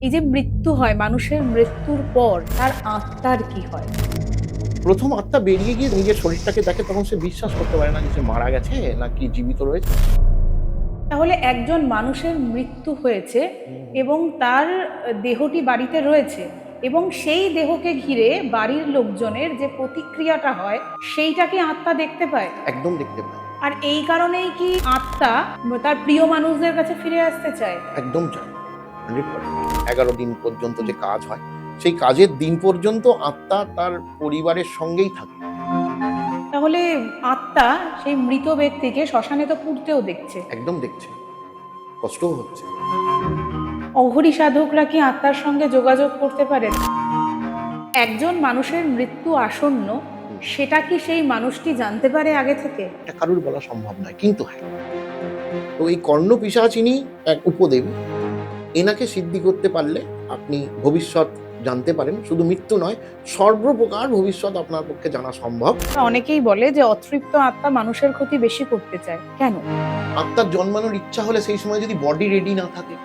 এই যে মৃত্যু হয়, মানুষের মৃত্যুর পর তার আত্মার কি হয়? প্রথম আত্মা বেরিয়ে গিয়ে নিজের শরীরটাকে দেখে তখন সে বিশ্বাস করতে পারে না যে সে মারা গেছে নাকি জীবিত রয়েছে। তাহলে একজন মানুষের মৃত্যু হয়েছে হুম, এবং তার দেহটি বাড়িতে রয়েছে এবং সেই দেহকে ঘিরে বাড়ির লোকজনের যে প্রতিক্রিয়াটা হয় সেইটা কি আত্মা দেখতে পায়? একদম দেখতে পায়। আর এই কারণেই কি আত্মা তার প্রিয় মানুষদের কাছে ফিরে আসতে চায়? একদম চায়। 100%। 11 দিন পর্যন্ত যে কাজ হয়, সেই কাজের দিন পর্যন্ত আত্মা তার পরিবারের সঙ্গেই থাকে। তাহলে আত্মা সেই মৃত ব্যক্তিকে শ্মশানে তো পুড়তেও দেখছে। একদম দেখছে। কষ্টও হচ্ছে। অঘরী সাধকরা কি আত্মার সঙ্গে যোগাযোগ করতে পারেন? একজন মানুষের মৃত্যু আসন্ন, হুম, সেটা কি সেই মানুষটি জানতে পারে আগে থেকে? এটা কারুর বলা সম্ভব নয়। কিন্তু হ্যাঁ, তো এই কর্ণ-পিশাচিনী এক উপদেবী। এনাকে সিদ্ধি করতে পারলে আপনি ভবিষ্যৎ জানতে পারেন। শুধু মৃত্যু নয়, সর্বপ্রকার ভবিষ্যৎ আপনার পক্ষে জানা সম্ভব। অনেকেই বলে যে অতৃপ্ত আত্মা মানুষের ক্ষতি বেশি করতে চায়। কেন? আত্মার জন্মানোর ইচ্ছা হলে সেই সময় যদি বডি রেডি না থাকে,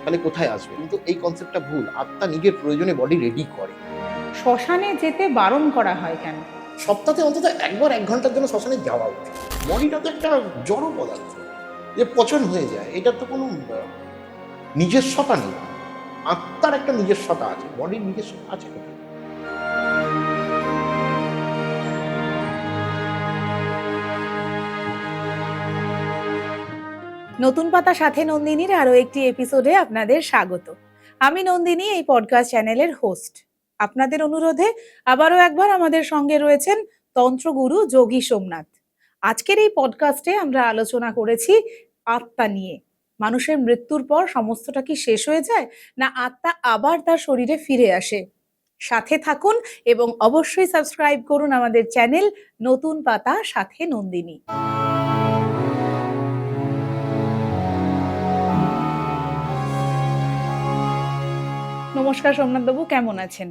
তাহলে কোথায় আসবে? কিন্তু এই কনসেপ্টটা ভুল। আত্মা নিজের প্রয়োজনে বডি রেডি করে। শ্মশানে যেতে বারণ করা হয় কেন? সপ্তাহে অন্তত একবার ১ ঘন্টার জন্য শ্মশানে যাওয়া উচিত। বডিটা তো একটা জড় পদার্থ, যে পচন হয়ে যায়। এটার তো কোনো নিজস্বতা নেই। আত্মার একটা নিজস্বতা আছে। বডির নিজস্বতা আছে কোথায়? নতুন পাতা সাথে নন্দিনীর আরো একটি এপিসোডে আপনাদের স্বাগত। আমি নন্দিনী, এই পডকাস্ট চ্যানেলের হোস্ট। আপনাদের অনুরোধে আবারও একবার আমাদের সঙ্গে রয়েছেন তন্ত্রগুরু যোগী সোমনাথ। আজকের এই পডকাস্টে আমরা আলোচনা করেছি আত্মা নিয়ে। মানুষের মৃত্যুর পর সমস্তটা কি শেষ হয়ে যায়, না আত্মা আবার তার শরীরে ফিরে আসে? সাথে থাকুন এবং অবশ্যই সাবস্ক্রাইব করুন আমাদের চ্যানেল নতুন পাতা সাথে নন্দিনী। নমস্কার সোমনাথ বাবু, কেমন আছেন?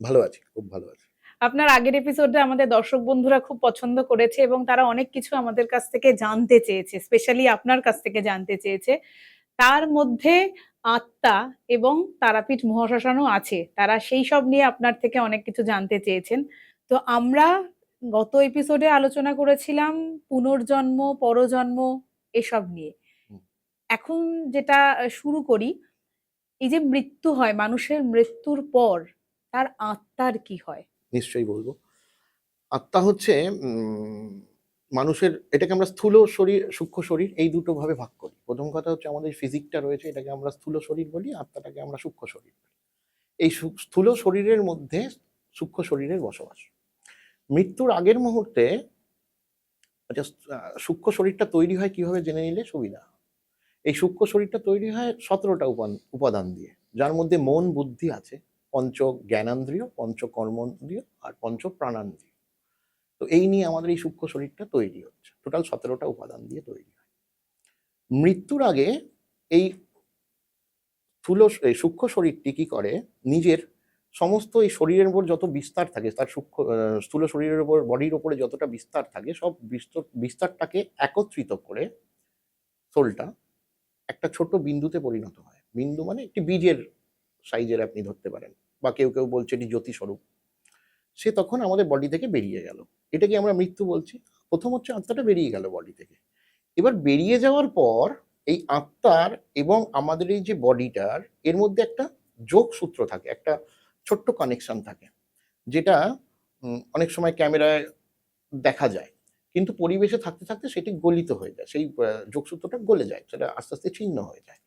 ভালো আছি, খুব ভালো আছি। আপনার আগের এপিসোডটা আমাদের দর্শক বন্ধুরা খুব পছন্দ করেছে এবং তারা অনেক কিছু আমাদের কাছ থেকে জানতে চেয়েছে, স্পেশালি আপনার কাছ থেকে জানতে চেয়েছে। তার মধ্যে আত্মা এবং তারাপীঠ মহাশ্মশানও আছে। তারা সেই সব নিয়ে আপনার থেকে অনেক কিছু জানতে চেয়েছেন। তো আমরা গত এপিসোডে আলোচনা করেছিলাম পুনর্জন্ম, পরজন্ম এসব নিয়ে। হুম, এখন যেটা শুরু করি, এই যে মৃত্যু হয়, মানুষের মৃত্যুর পর তার আত্মার কি হয়? নিশ্চয়ই বলব। আত্মা হচ্ছে উম মানুষের, এটাকে আমরা স্থূল শরীর, সূক্ষ্ম শরীর এই দুটো ভাবে ভাগ করি। প্রথম কথা হচ্ছে আমাদের ফিজিকটা রয়েছে, এটাকে আমরা স্থূল শরীর বলি, আত্মাটাকে আমরা সূক্ষ্ম শরীর বলি। এই স্থূল শরীরের মধ্যে সূক্ষ্ম শরীরের বসবাস। মৃত্যুর আগের মুহূর্তে জাস্ট সূক্ষ্ম শরীরটা তৈরি হয় কিভাবে জেনে নিলে সুবিধা। এই সূক্ষ্ম শরীরটা তৈরি হয় ১৭টা উপাদান দিয়ে, যার মধ্যে মন, বুদ্ধি আছে, পঞ্চ জ্ঞানেন্দ্রিয়, পঞ্চ কর্মেন্দ্রিয় আর পঞ্চ প্রাণেন্দ্রিয়। তো এই নিয়ে আমাদের এই সূক্ষ্ম শরীরটা তৈরি হচ্ছে। টোটাল ১৭টা উপাদান দিয়ে তৈরি হয়। মৃত্যুর আগে এই এই সূক্ষ্ম শরীরটি কি করে, নিজের সমস্ত এই শরীরের উপর যত বিস্তার থাকে, তার স্থূল শরীরের উপর, বডির উপরে যতটা বিস্তার থাকে, সব বিস্তারটাকে একত্রিত করে সোলটা একটা ছোট বিন্দুতে পরিণত হয়। বিন্দু মানে একটি বীজের সাইজের আপনি ধরতে পারেন, বা কেউ কেউ বলছে এটি জ্যোতিস্বরূপ। সে তখন আমাদের বডি থেকে বেরিয়ে গেল। এটাকে আমরা মৃত্যু বলছি। প্রথম হচ্ছে আত্মাটা বেরিয়ে গেল বডি থেকে। এবার বেরিয়ে যাওয়ার পর এই আত্মার এবং আমাদের এই যে বডিটার এর মধ্যে একটা যোগসূত্র থাকে, একটা ছোট্ট কানেকশন থাকে, যেটা অনেক সময় ক্যামেরায় দেখা যায়। কিন্তু পরিবেশে থাকতে থাকতে সেটি গলিত হয়ে যায়। সেই যোগসূত্রটা গলে যায়। সেটা আস্তে আস্তে ছিন্ন হয়ে যায়।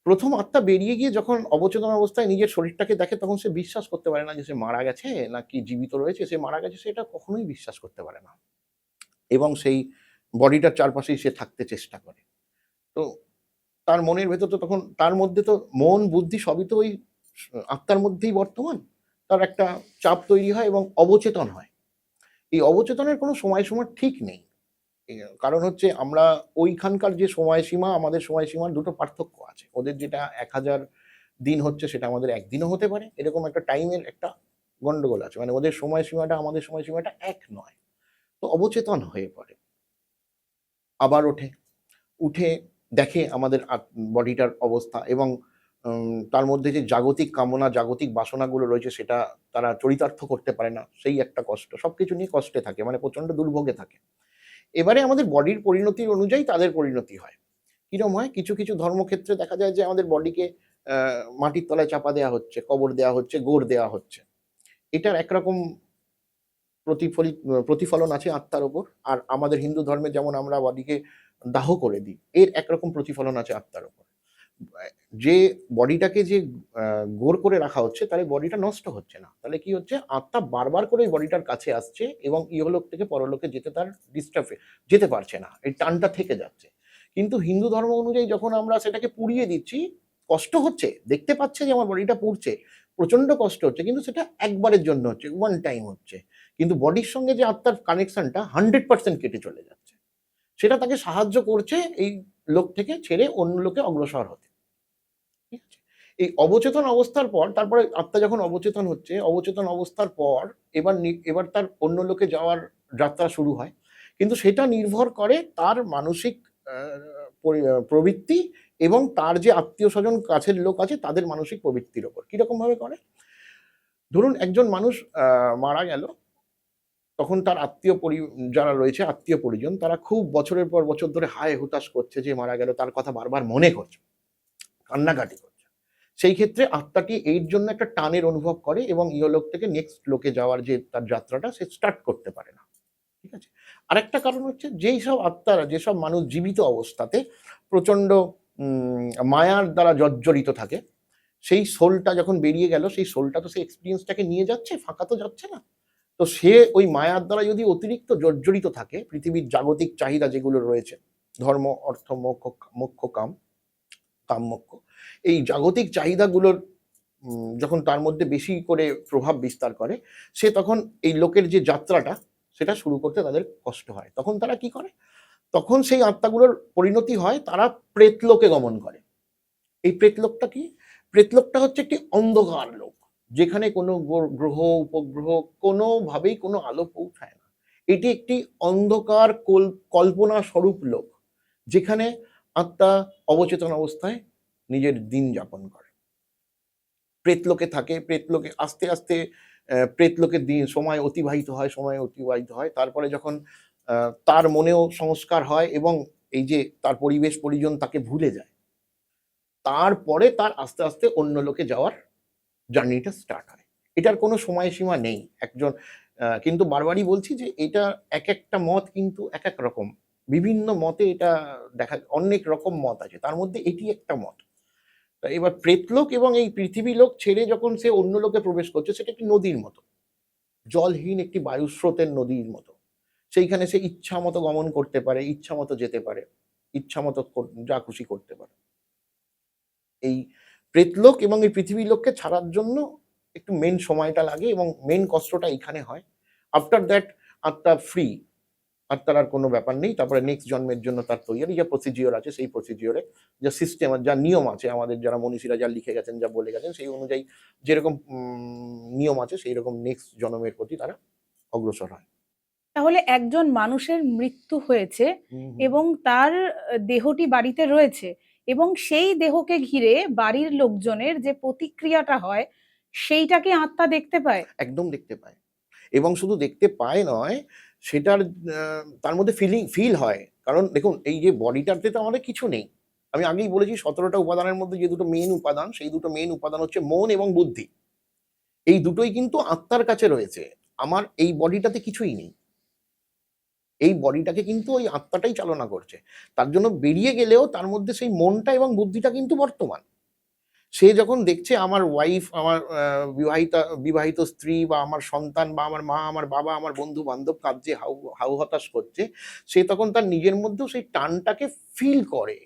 প্রথম আত্মা বেরিয়ে গিয়ে যখন অবচেতন অবস্থায় নিজের শরীরটাকে দেখে, তখন সে বিশ্বাস করতে পারে না যে সে মারা গেছে নাকি জীবিত রয়েছে। সে মারা গেছে সেটা কখনোই বিশ্বাস করতে পারে না। এবং সেই বডিটার চারপাশেই সে থাকতে চেষ্টা করে। তো তার মনের ভেতর তো তখন, তার মধ্যে তো মন, বুদ্ধি সবই তো ওই আত্মার মধ্যেই বর্তমান। তার একটা চাপ তৈরি হয় এবং অবচেতন হয়। এই অবচেতনের কোনো সময়সীমা ঠিক নেই। কারণ হচ্ছে আমরা ওইখানকার যে সময়সীমা, আমাদের সময়সীমার দুটো পার্থক্য আছে। ওদের যেটা ১,০০০ দিন হচ্ছে, সেটা আমাদের ১ দিনও হতে পারে। এরকম একটা টাইমের একটা গন্ডগোল আছে। মানে ওদের সময়সীমাটা আমাদের সময়সীমাটা এক নয়। তো অবচেতন হয়ে পড়ে। আবার ওঠে। উঠে দেখে আমাদের বডিটার অবস্থা এবং তার মধ্যে যে জাগতিক কামনা, জাগতিক বাসনাগুলো রয়েছে সেটা তারা চরিতার্থ করতে পারে না, সেই একটা কষ্ট। সবকিছু নিয়ে কষ্টে থাকে, মানে প্রচণ্ড দুর্ভোগে থাকে। এবারে আমাদের বডির পরিণতির অনুযায়ী তাদের পরিণতি হয়। কিরকম হয়? কিছু, কিছু ধর্মক্ষেত্রে দেখা যায় যে আমাদের বডিকে মাটির তলায় চাপা দেয়া হচ্ছে, কবর দেয়া হচ্ছে, গোর দেয়া হচ্ছে। এটার একরকম প্রতিফলন আছে আত্মার উপর। আর আমাদের হিন্দু ধর্মে যেমন আমরা বডিকে দাহ করে দিই, এর একরকম প্রতিফলন আছে আত্মার উপর। যে বডিটাকে যে গোর করে রাখা হচ্ছে, তাহলে বডিটা নষ্ট হচ্ছে না। তাহলে কি হচ্ছে? আত্মা বারবার করে ওই বডিটার কাছে আসছে এবং ইহলোক থেকে পরলোকে যেতে তার যেতে পারছে না। এই টানটা থেকে যাচ্ছে। কিন্তু হিন্দু ধর্ম অনুযায়ী যখন আমরা সেটাকে পুড়িয়ে দিচ্ছি, কষ্ট হচ্ছে, দেখতে পাচ্ছে যে আমার বডিটা পুড়ছে, প্রচণ্ড কষ্ট হচ্ছে, কিন্তু সেটা একবারের জন্য হচ্ছে, ওয়ান টাইম হচ্ছে। কিন্তু বডির সঙ্গে যে আত্মার কানেকশনটা 100% কেটে চলে যাচ্ছে। সেটা তাকে সাহায্য করছে এই লোক থেকে ছেড়ে অন্য লোকে অগ্রসর হতে। ঠিক আছে? এই অবচেতন অবস্থার পর, তারপরে আত্মা যখন অবচেতন হচ্ছে, অবচেতন অবস্থার পর এবার তার অন্য লোকে যাওয়ার যাত্রা শুরু হয়। কিন্তু সেটা নির্ভর করে তার মানসিক আ প্রবৃত্তি এবং তার যে আত্মীয়স্বজন কাছের লোক আছে তাদের মানসিক প্রবৃত্তির উপর। কিরকমভাবে করে? ধরুন একজন মানুষ মারা গেল, তখন তার যারা রয়েছে আত্মীয় পরিজন, তারা খুব বছরের পর বছর ধরে হায় হুতাশ করছে যে মারা গেল, তার কথা বারবার মনে করছে, কান্নাকাটি করছে। সেই ক্ষেত্রে আত্মাটি এর জন্য একটা টানের অনুভব করে এবং ইহলোক থেকে নেক্সট লোকে যাওয়ার যে তার যাত্রাটা সে স্টার্ট করতে পারে না। ঠিক আছে? আরেকটা কারণ হচ্ছে যেই সব আত্মারা, যেসব মানুষ জীবিত অবস্থাতে প্রচণ্ড মায়ার দ্বারা জর্জরিত থাকে, সেই সোলটা যখন বেরিয়ে গেল, সেই সোলটা তো সেই এক্সপেরিয়েন্সটাকে নিয়ে যাচ্ছে, ফাঁকা তো যাচ্ছে না। তো সে ওই মায়ার দ্বারা যদি অতিরিক্ত জর্জরিত থাকে, পৃথিবীর জাগতিক চাহিদা যেগুলো রয়েছে, ধর্ম, অর্থ, মোক্ষ, কাম মোক্ষ, এই জাগতিক চাহিদাগুলোর যখন তার মধ্যে বেশি করে প্রভাব বিস্তার করে, সে তখন এই লোকের যে যাত্রাটা সেটা শুরু করতে তাদের কষ্ট হয়। তখন তারা কি করে? তখন সেই আত্মাগুলোর পরিণতি হয়, তারা প্রেতলোকে গমন করে। এই প্রেতলোকটা কি? প্রেতলোকটা হচ্ছে একটি অন্ধকার লোক, যেখানে কোনো গ্রহ, উপগ্রহ কোনোভাবেই কোনো আলো পৌঁছায় না। এটি একটি অন্ধকার কল্পনা স্বরূপ লোক, যেখানে আত্মা অবচেতন অবস্থায় নিজের দিন যাপন করে। প্রেতলোকে থাকে, প্রেতলোকে আস্তে, আস্তে প্রেতলোকের সময় অতিবাহিত হয়। তারপরে যখন তার মনেও সংস্কার হয় এবং এই যে তার পরিবেশ পরিজন তাকে ভুলে যায়, তারপরে তার আস্তে, আস্তে অন্য লোকে যাওয়ার জার্নিটা স্টার্ট হয়। এটার কোনো সময়সীমা নেই। কিন্তু বারবারই বলছি যে এটা একেকটা মত কিন্তু একেক রকম। বিভিন্ন মতে এটা অনেক রকম মত আছে। তার মধ্যে এটি একটা মত। তা এবার প্রেতলোক এবং এই পৃথিবী লোক ছেড়ে যখন সে অন্য লোকে প্রবেশ করছে, সেটা একটি নদীর মতো। জলহীন একটি বায়ুস্রোতের নদীর মতো। সেইখানে সে ইচ্ছামতো গমন করতে পারে, ইচ্ছামতো যেতে পারে, ইচ্ছামতো যা খুশি করতে পারে। এই প্রেতলোক এবং এই পৃথিবীর লোককে ছাড়ার জন্য একটু মেন সময়টা লাগে এবং মেন কষ্টটা এইখানে হয়। আফটার দ্যাট আত্মা ফ্রি। আত্মার আর কোনো ব্যাপার নেই। তারপরে নেক্সট জন্মের জন্য তার তৈয়ারি, যা প্রসিডিওর আছে সেই প্রসিডিওরে যা সিস্টেম, যা নিয়ম আছে, আমাদের যারা মনীষীরা যা লিখে গেছেন, যা বলে গেছেন, সেই অনুযায়ী যেরকম নিয়ম আছে সেইরকম নেক্সট জন্মের প্রতি তারা অগ্রসর হয়। তাহলে একজন মানুষের মৃত্যু হয়েছে এবং তার দেহটি বাড়িতে রয়েছে এবং সেই দেহকে ঘিরে বাড়ির লোকজনের যে প্রতিক্রিয়াটা হয় সেইটাকে আত্মা দেখতে পায়। একদম দেখতে পায়। এবং শুধু দেখতে পায় নয়, সেটার তার মধ্যে ফিল হয়। কারণ দেখুন, এই যে বডিটাতে তো আমাদের কিছু নেই। আমি আগেই বলেছি ১৭টা উপাদানের মধ্যে যে দুটো মেইন উপাদান, সেই দুটো মেইন উপাদান হচ্ছে মন এবং বুদ্ধি। এই দুটোই কিন্তু আত্মার কাছে রয়েছে। আমার এই বডিটাতে কিছুই নেই। এই বডিটাকে কিন্তু ওই আত্মাটাই চালনা করছে। তার জন্য বেরিয়ে গেলেও তার মধ্যে সেই মনটা এবং বুদ্ধিটা কিন্তু বর্তমান। সে যখন দেখছে আমার ওয়াইফ, আমার বিবাহিত স্ত্রী বা আমার সন্তান বা আমার মা, আমার বাবা, আমার বন্ধু-বান্ধব কাঁদছে, হাউ হতাশ করছে, সে তখন তার নিজের মধ্যেও সেই টানটাকে ফিল করে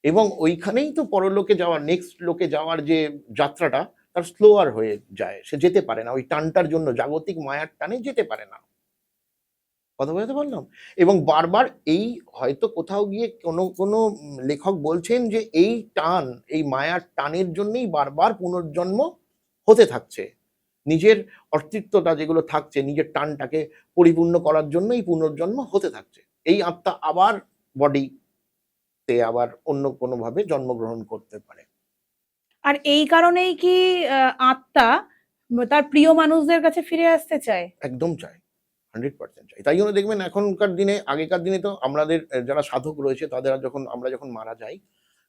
এবং ওইখানেই তো পরলোকে যাওয়ার, নেক্সট লোকে যাওয়ার যে যাত্রাটা তার স্লোয়ার হয়ে যায়। সে যেতে পারে না। ওই টানটার জন্য, জাগতিক মায়ার টানে যেতে পারে না। কথা বোঝাতে পারলাম? এবং বারবার এই হয়তো কোথাও গিয়ে কোনো লেখক বলছেন যে এই টান, এই মায়ার টানের জন্যই বারবার পুনর্জন্ম হতে থাকছে। নিজের অস্তিত্বটা যেগুলো থাকছে, নিজের টানটাকে পরিপূর্ণ করার জন্যই পুনর্জন্ম হতে থাকছে। এই আত্মা আবার বডিতে আবার অন্য কোনোভাবে জন্মগ্রহণ করতে পারে। আর এই কারণেই কি আত্মা তার প্রিয় মানুষদের কাছে ফিরে আসতে চায়? একদম চাই, 100% চাই। তাই জন্য দেখবেন এখনকার দিনে, আগেকার দিনে তো আমাদের যারা সাধক রয়েছে তাদের আমরা যখন মারা যাই,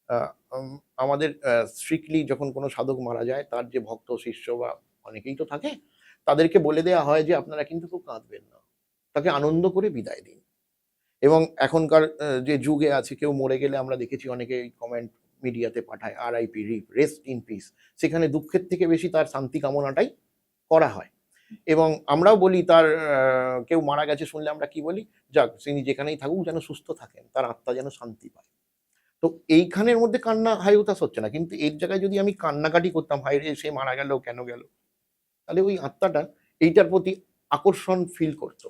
আ আম আমাদের স্ট্রিক্টলি যখন কোনো সাধক মারা যায়, তার যে ভক্ত শিষ্য বা অনেকেই তো থাকে, তাদেরকে বলে দেয়া হয় যে আপনারা কিন্তু খুব কাঁদবেন না। তাকে আনন্দ করে বিদায় দিন। এবং এখনকার যে যুগে আছে, কেউ মরে গেলে আমরা দেখেছি অনেকেই কমেন্ট মিডিয়াতে পাঠায়, "RIP, rip, rest in peace." সেখানে দুঃখের থেকে বেশি তার শান্তি কামনাটাই করা হয়। এবং আমরাও বলি, তার কেউ মারা গেছে শুনলে আমরা কি বলি? যাক, তিনি যেখানেই থাকুক যেন সুস্থ থাকেন, তার আত্মা যেন শান্তি পায়। তো এইখানের মধ্যে কান্না হাই হুতাশ হচ্ছে না। কিন্তু এর জায়গায় যদি আমি কান্নাকাটি করতাম, "হায়রে! সে মারা গেল, কেন গেল?" তাহলে ওই আত্মাটা এইটার প্রতি আকর্ষণ ফিল করত।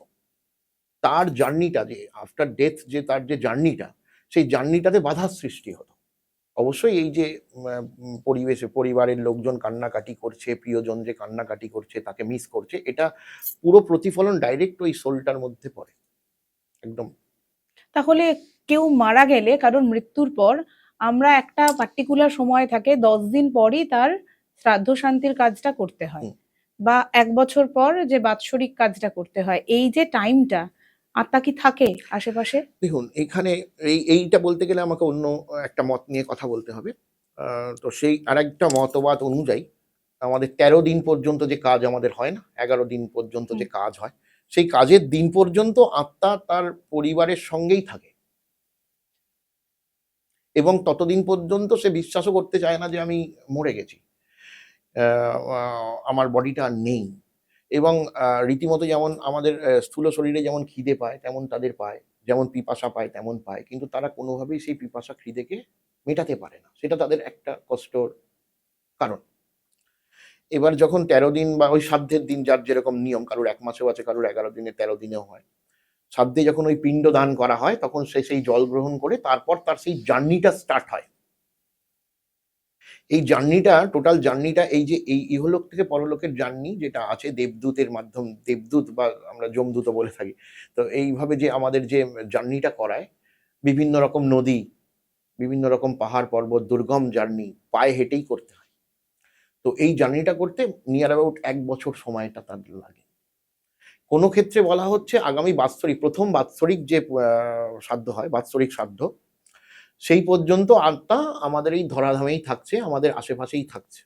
তার জার্নিটা, যে আফটার ডেথ যে তার যে জার্নিটা, সেই জার্নিটাতে বাধার সৃষ্টি হতো। অবশ্যই এই যে পরিবেশে পরিবারের লোকজন কান্নাকাটি করছে, প্রিয়জন যে কান্নাকাটি করছে, তাকে মিস করছে, এটা পুরো প্রতিফলন ডাইরেক্ট ওই সোলটার মধ্যে পড়ে। একদম। তাহলে কেউ মারা গেলে, কারণ মৃত্যুর পর আমরা একটা পার্টিকুলার সময় থাকে, 10 দিন পরই তার শ্রাদ্ধ শান্তির কাজটা করতে হয়, হুম। বা 1 বছর পর যে বাৎসরিক কাজটা করতে হয়। এই যে টাইমটা, আত্মা কি থাকে আশেপাশে? দেখুন, এখানে এইটা বলতে গেলে আমাকে অন্য একটা মত নিয়ে কথা বলতে হবে। আ তো সেই আরেকটা মতবাদ অনুযায়ী আমাদের ১৩ দিন পর্যন্ত যে কাজ আমাদের হয় না? ১১ দিন পর্যন্ত হুম। যে কাজ হয়, সেই কাজের দিন পর্যন্ত আত্মা তার পরিবারের সঙ্গেই থাকে। এবং ততদিন পর্যন্ত সে বিশ্বাসও করতে চায় না যে আমি মরে গেছি। আ আ আমার বডিটা আর নেই। এবং রীতিমতো যেমন আমাদের স্থূল শরীরে যেমন খিদে পায়, তেমন তাদের পায়। যেমন পিপাসা পায়, তেমন পায়। কিন্তু তারা কোনোভাবেই সেই পিপাসা খিদেকে মেটাতে পারে না। সেটা তাদের একটা কষ্টর কারণ। এবার যখন ১৩ দিন বা ওই শ্রাদ্ধের দিন যার যেরকম নিয়ম, কারোর ১ মাসেও আছে, কারোর ১১ দিনে, ১৩ দিনেও হয়। শ্রাদ্ধে যখন ওই পিণ্ড দান করা হয়, তখন সে সেই জল গ্রহণ করে তারপর তার সেই জার্নিটা স্টার্ট হয়। এই জার্নিটা, টোটাল জার্নিটা, এই যে এই ইহলোক থেকে পরলোকের জার্নি যেটা আছে দেবদূতের মাধ্যম, দেবদূত বা আমরা যমদূতও বলে থাকি। তো এইভাবে যে আমাদের যে জার্নিটা করায়, বিভিন্ন রকম নদী, বিভিন্ন রকম পাহাড় পর্বত, দুর্গম জার্নি পায়ে হেঁটেই করতে হয়। তো এই জার্নিটা করতে নিয়ার অ্যাবাউট ১ বছর সময়টা তার লাগে। কোনো ক্ষেত্রে বলা হচ্ছে আগামী বাৎসরিক, ১ম বাৎসরিক যে শ্রাদ্ধ হয়, বাৎসরিক শ্রাদ্ধ, সেই পর্যন্ত আত্মা আমাদের এই ধরাধামেই থাকছে, আমাদের আশেপাশেই থাকছে।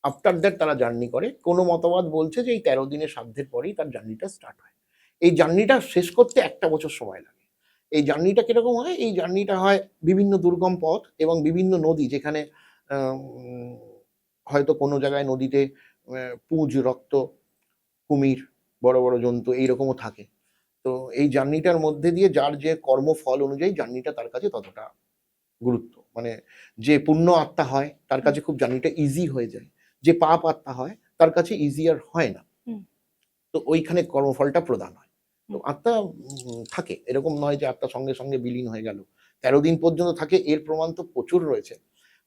আফটার দ্যাট তারা জার্নি করে। কোনো মতবাদ বলছে যে এই ১৩ দিনের সাধ্যের পরেই তার জার্নিটা স্টার্ট হয়। এই জার্নিটা শেষ করতে ১ টা বছর সময় লাগে। এই জার্নিটা কিরকম হয়? এই জার্নিটা হয় বিভিন্ন দুর্গম পথ এবং বিভিন্ন নদী, যেখানে আম হয়তো কোনো জায়গায় নদীতে পুঁজ, রক্ত, কুমির, বড়, বড় জন্তু এইরকমও থাকে। তো এই জার্নিটার মধ্যে দিয়ে যার যে কর্মফল অনুযায়ী জার্নিটা তার কাছে ততটা গুরুত্ব। মানে যে পুণ্য আত্মা হয় তার হুম। কাছে খুব জার্নিটা ইজি হয়ে যায়। যে পাপ আত্মা হয় তার কাছে ইজিয়ার হয় না। হুম। তো ওইখানে কর্মফলটা প্রদান হয়। তো হুম। আত্মা থাকে। এরকম নয় যে আত্মা সঙ্গে, সঙ্গে বিলীন হয়ে গেল। ১৩ দিন পর্যন্ত থাকে, এর প্রমাণ তো প্রচুর রয়েছে।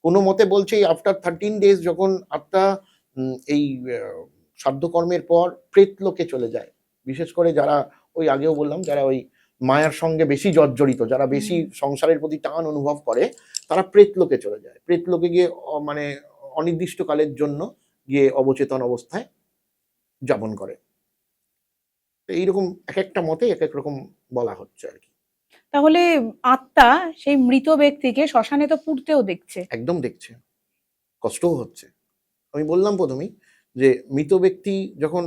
কোন মতে বলছে এই আফটার 13 ডেজ যখন আত্মা এই আ শ্রাদ্ধকর্মের পর প্রেতলোকে চলে যায়। বিশেষ করে যারা, ওই আগেও বললাম, যারা ওই মায়ার সঙ্গে বেশি জর্জরিত, যারা বেশি হুম। সংসারের প্রতি টান অনুভব করে, তারা প্রেতলোকে চলে যায়। প্রেতলোকে গিয়ে মানে অনির্দিষ্টকালের জন্য গিয়ে অবচেতন অবস্থায় যাপন করে। তো এইরকম একেকটা মতে একেক রকম বলা হচ্ছে আরকি। তাহলে আত্মা সেই মৃত ব্যক্তিকে শ্মশানে তো পুড়তেও দেখছে। একদম দেখছে। কষ্টও হচ্ছে। আমি বললাম ১ম এই যে মৃত ব্যক্তি যখন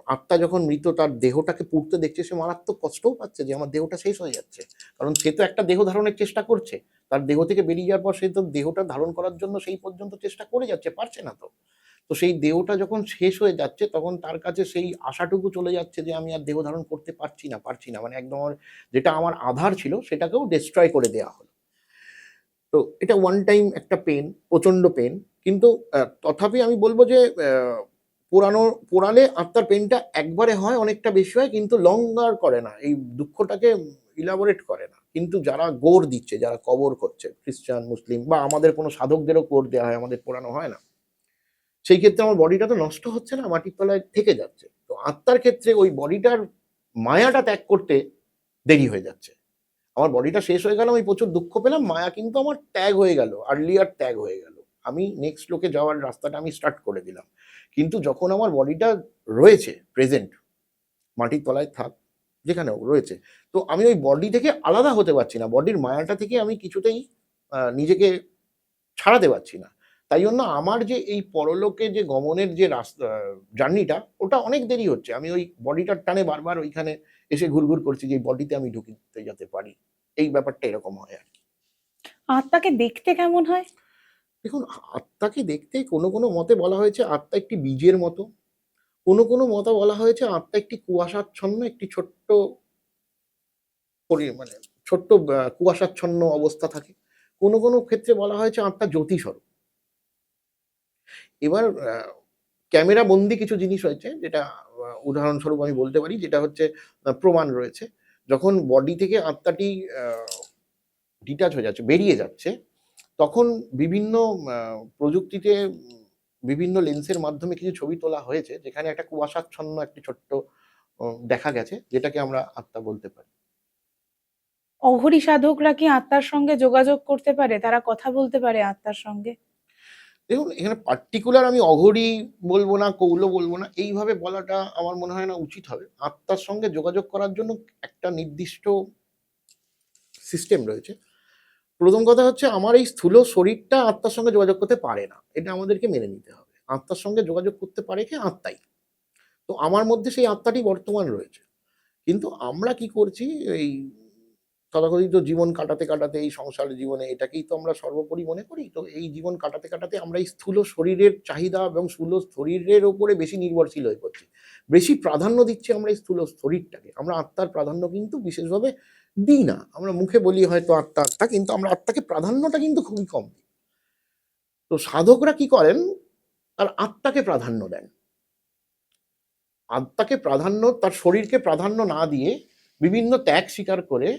আত্মা যখন মৃত, তার দেহটাকে পুড়তে দেখছে, সে মারাত্মক কষ্টও পাচ্ছে যে আমার দেহটা শেষ হয়ে যাচ্ছে। কারণ সে তো একটা দেহ ধারণের চেষ্টা করছে। তার দেহ থেকে বেরিয়ে যাওয়ার পর সে তো দেহটা ধারণ করার জন্য সেই পর্যন্ত চেষ্টা করে যাচ্ছে, পারছে না তো। তো সেই দেহটা যখন শেষ হয়ে যাচ্ছে, তখন তার কাছে সেই আশাটুকু চলে যাচ্ছে যে আমি আর দেহ ধারণ করতে পারছি না, পারছি না। মানে একদম আমার যেটা আমার আধার ছিল সেটাকেও ডেস্ট্রয় করে দেয়া হলো। তো এটা ওয়ান টাইম একটা পেইন, প্রচন্ড পেইন। কিন্তু তথাপি আমি বলব যে পোড়ালে আত্মার পেইনটা একবারে হয়, অনেকটা বেশি হয়, কিন্তু লঙ্গার করে না। এই দুঃখটাকে ইলাবোরেট করে না। কিন্তু যারা গোর দিচ্ছে, যারা কবর করছে, খ্রিস্টান, মুসলিম বা আমাদের কোনো সাধকদেরও কোর দেয়া হয়, আমাদের পোড়ানো হয় না। সেই ক্ষেত্রে আমার বডিটা তো নষ্ট হচ্ছে না, মাটির তলায় থেকে যাচ্ছে। তো আত্মার ক্ষেত্রে ওই বডিটার মায়াটা ত্যাগ করতে দেরি হয়ে যাচ্ছে। আমার বডিটা শেষ হয়ে গেল, আমি প্রচুর দুঃখ পেলাম, মায়া কিন্তু আমার ত্যাগ হয়ে গেল, আর্লিয়ার ত্যাগ হয়ে গেল। আমি নেক্সট লোকে যাওয়ার রাস্তাটা আমি স্টার্ট করে দিলাম। কিন্তু যখন আমার বডিটা রয়েছে প্রেজেন্ট, মাটির তলায় থাক, যেখানেও রয়েছে, তো আমি ওই বডি থেকে আলাদা হতে পারছি না। বডির মায়াটা থেকে আমি কিছুতেই নিজেকে ছাড়াতে পারছি না। তাই জন্য আমার যে এই পরলোকে যে গমনের যে রাস্তা, জার্নিটা, ওটা অনেক দেরি হচ্ছে। আমি ওই বডিটার টানে বারবার ওইখানে এসে ঘুরঘুর করছি যে এই বডিতে আমি ঢুকতে যেতে পারি। এই ব্যাপারটা এরকম হয় আরকি। আত্মাকে দেখতে কেমন হয়? দেখুন, আত্মাকে দেখতে কোনো মতে বলা হয়েছে আত্মা একটি বীজের মতো। কোনো মতে বলা হয়েছে আত্মা একটি কুয়াশাচ্ছন্ন একটি ছোট্ট মানে ছোট্ট কুয়াশাচ্ছন্ন অবস্থা থাকে। কোনো ক্ষেত্রে বলা হয়েছে আত্মা জ্যোতিস্বরূপ। এবার ক্যামেরা বন্দি কিছু জিনিস হয়েছে, যেটা উদাহরণস্বরূপ আমি বলতে পারি, যেটা হচ্ছে প্রমাণ রয়েছে। যখন বডি থেকে আত্মাটি ডিটাচ হয়ে যাচ্ছে, বেরিয়ে যাচ্ছে, তখন বিভিন্ন প্রযুক্তিতে বিভিন্ন লেন্সের মাধ্যমে কিছু ছবি তোলা হয়েছে, যেখানে একটা কুয়াশাচ্ছন্ন একটি ছোট্ট দেখা গেছে, যেটাকে আমরা আত্মা বলতে পারি। অঘরী সাধকরা কি আত্মার সঙ্গে যোগাযোগ করতে পারে? তারা কথা বলতে পারে আত্মার সঙ্গে? দেখুন, এখানে পার্টিকুলার আমি অঘরী বলবো না, কৌল বলবো না, এইভাবে বলাটা আমার মনে হয় না উচিত হবে। আত্মার সঙ্গে যোগাযোগ করার জন্য একটা নির্দিষ্ট সিস্টেম রয়েছে। প্রথম কথা হচ্ছে, আমার এই স্থূল শরীরটা আত্মার সঙ্গে যোগাযোগ করতে পারে না। এটা আমাদেরকে মেনে নিতে হবে। আত্মার সঙ্গে যোগাযোগ করতে পারে কি? আত্মাই। তো আমার মধ্যে সেই আত্মাটি বর্তমান রয়েছে। কিন্তু আমরা কি করছি, এই তথাকথিত জীবন কাটাতে এই সংসার জীবনে এটাকেই তো আমরা সর্বোপরি মনে করি। তো এই জীবন কাটাতে আমরা এই স্থূল শরীরের চাহিদা এবং স্থূল শরীরের উপরে বেশি নির্ভরশীল হয়ে পড়ছি। বেশি প্রাধান্য দিচ্ছি আমরা এই স্থূল শরীরটাকে। আমরা আত্মার প্রাধান্য কিন্তু বিশেষভাবে দিই না। আমরা মুখে বলি হয়তো আত্মা, কিন্তু আমরা আত্মাকে প্রাধান্যটা কিন্তু খুবই কম দিই। তো সাধকরা কি করেন? তার আত্মাকে প্রাধান্য দেন। আত্মাকে প্রাধান্য, তার শরীরকে প্রাধান্য না দিয়ে, বিভিন্ন ত্যাগ স্বীকার করে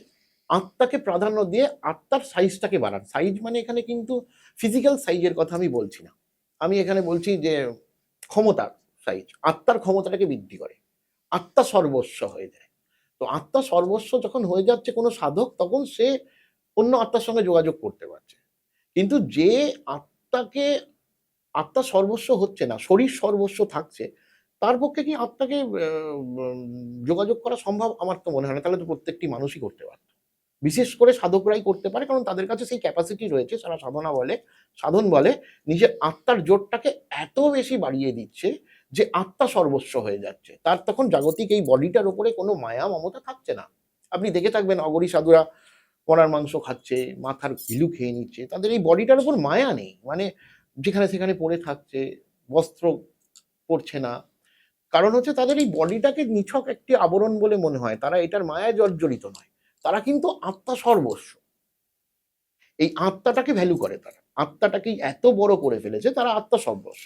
আত্মাকে প্রাধান্য দিয়ে আত্মার সাইজটাকে বাড়ান। সাইজ মানে এখানে কিন্তু ফিজিক্যাল সাইজের কথা আমি বলছি না। আমি এখানে বলছি যে ক্ষমতার সাইজ। আত্মার ক্ষমতাটাকে বৃদ্ধি করে। আত্মা সর্বস্ব হয়ে যায়। তো আত্মা সর্বস্ব যখন হয়ে যাচ্ছে কোনো সাধক, তখন সে অন্য আত্মার সঙ্গে যোগাযোগ করতে পারছে। কিন্তু যে আত্মাকে, আত্মা সর্বস্ব হচ্ছে না, শরীর সর্বস্ব থাকছে, তার পক্ষে কি আত্মাকে যোগাযোগ করা সম্ভব? আমার তো মনে হয় না। তাহলে তো প্রত্যেকটি মানুষই করতে পারত। বিশেষ করে সাধকরাই করতে পারে, কারণ তাদের কাছে সেই ক্যাপাসিটি রয়েছে। তারা সাধন বলে নিজের আত্মার জোরটাকে এত বেশি বাড়িয়ে দিচ্ছে যে আত্মা সর্বস্ব হয়ে যাচ্ছে। তার তখন জাগতিক এই বডিটার উপরে কোনো মায়া মমতা থাকছে না। আপনি দেখে থাকবেন অঘরী সাধুরা মরার মাংস খাচ্ছে, মাথার ঘিলু খেয়ে নিচ্ছে। তাদের এই বডিটার উপর মায়া নেই। মানে যেখানে সেখানে পড়ে থাকছে, বস্ত্র পরছে না। কারণ হচ্ছে তাদের এই বডিটাকে নিছক একটি আবরণ বলে মনে হয়। তারা এটার মায়ায় জর্জরিত নয়। তারা কিন্তু আত্মা সর্বস্ব। এই আত্মাটাকে ভ্যালু করে তারা। আত্মাটাকেই এত বড় করে ফেলেছে, তারা আত্মা সর্বস্ব।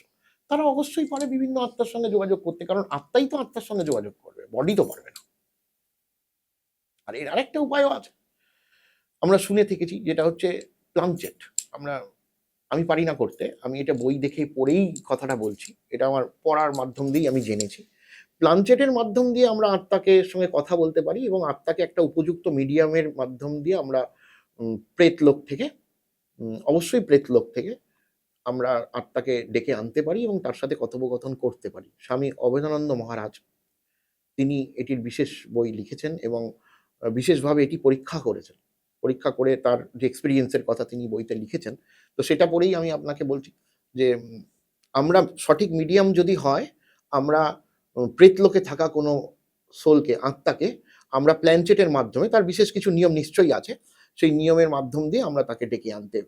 তারা অবশ্যই পারে বিভিন্ন আত্মার সঙ্গে যোগাযোগ করতে, কারণ আত্মাই তো আত্মার সঙ্গে যোগাযোগ করবে, বডি তো পারবে না। আর এর আরেকটা উপায়ও আছে, আমরা শুনে থেকেছি, যেটা হচ্ছে প্লানচেট। আমি পারি না করতে। আমি এটা বই দেখে পড়েই কথাটা বলছি। এটা আমার পড়ার মাধ্যম দিয়েই আমি জেনেছি। প্লানচেটের মাধ্যম দিয়ে আমরা আত্মাকে সঙ্গে কথা বলতে পারি এবং আত্মাকে একটা উপযুক্ত মিডিয়ামের মাধ্যম দিয়ে আমরা প্রেতলোক থেকে, অবশ্যই প্রেতলোক থেকে আমরা আত্মাকে ডেকে আনতে পারি এবং তার সাথে কথোপকথন করতে পারি। স্বামী অভেদানন্দ মহারাজ, তিনি এটির বিশেষ বই লিখেছেন এবং বিশেষভাবে এটি পরীক্ষা করেছেন। পরীক্ষা করে তার যে এক্সপেরিয়েন্সের কথা তিনি বইতে লিখেছেন। তো সেটা পড়েই আমি আপনাকে বলছি যে আমরা সঠিক মিডিয়াম যদি হয়, আমরা প্রেতলোকে থাকা কোনো সোলকে, আত্মাকে আমরা প্ল্যানচেটের মাধ্যমে, তার বিশেষ কিছু নিয়ম নিশ্চয়ই আছে, সেই নিয়মের মাধ্যম দিয়ে আমরা তাকে ডেকে আনতে